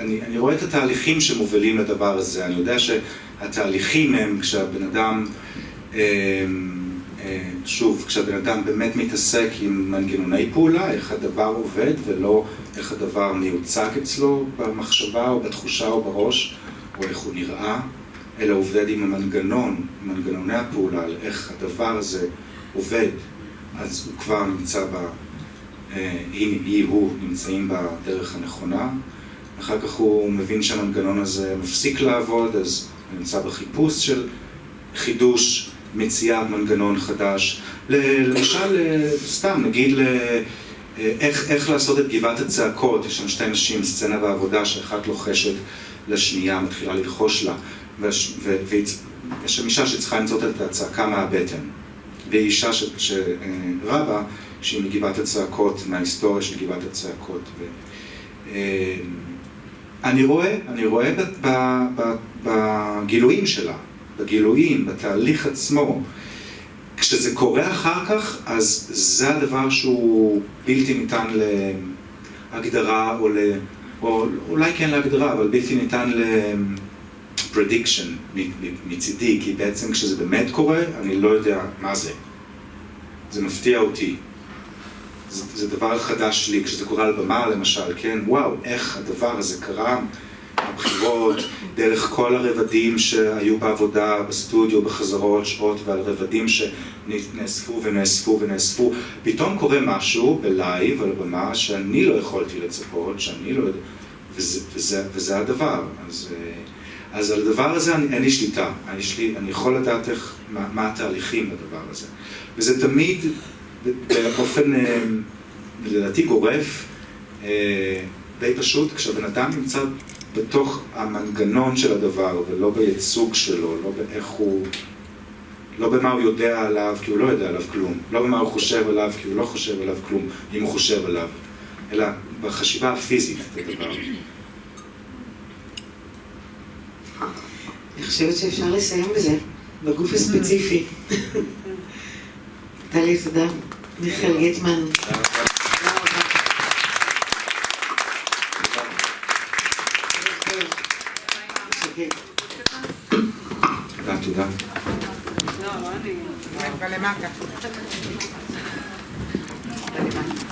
אני רואה את התהליכים שמובילים לדבר הזה, אני יודע שהתהליכים הם כשהבן אדם, שוב, כשהבן אדם באמת מתעסק עם מנגנוני פעולה, איך הדבר עובד ולא איך הדבר מיוצג אצלו במחשבה או בתחושה או בראש, או איך הוא נראה, אלא עובד עם המנגנון, מנגנוני הפעולה, על איך הדבר הזה עובד, אז הוא כבר נמצא הוא נמצאים בדרך הנכונה, אחר כך הוא מבין שהמנגנון הזה מפסיק לעבוד, אז הוא נמצא בחיפוש של חידוש, מציאת מנגנון חדש, למשל, סתם, נגיד איך לעשות את גבעת הצעקות, יש שם שתי נשים, סצנה בעבודה שאחת לוחשת לשנייה, מתחילה ללחוש לה, ויש שם אישה שצריכה למצוא את הצעקה מהבטן, והיא אישה שרבה שהיא מגבעת הצעקות, מההיסטוריה של גבעת הצעקות. אני רואה בגילויים שלה, בתהליך עצמו, כשזה קורה אחר כך, אז זה הדבר שהוא בלתי ניתן להגדרה, או אולי כן להגדרה, אבל בלתי ניתן לפרדיקשן מצידי, כי בעצם כשזה באמת קורה, אני לא יודע מה זה. זה מפתיע אותי. זה דבר חדש לי, כשזה קורה על במה למשל, כן, וואו, איך הדבר הזה קרה, הבחירות, דרך כל הרבדים שהיו בעבודה, בסטודיו, בחזרות, שעות, ועל רבדים שנאספו ונאספו ונאספו, פתאום קורה משהו בלייב על הבמה שאני לא יכולתי לצפות, שאני לא יודע, וזה הדבר. אז על הדבר הזה אין לי שליטה, אני יכול לדעת מה התהליכים בדבר הזה. וזה תמיד באופן, לדעתי גורף, די פשוט, כשהבן אדם נמצא בתוך המנגנון של הדבר, ולא בייצוג שלו, לא באיך הוא, לא במה הוא יודע עליו, כי הוא לא יודע עליו כלום, לא במה הוא חושב עליו, כי הוא לא חושב עליו כלום, אם הוא חושב עליו, אלא בחשיבה הפיזית את הדבר. אני חושבת שאפשר לסיים בזה, בגוף הספציפי. טלי, תודה. מיכאל גטמן. תודה. ולמטה.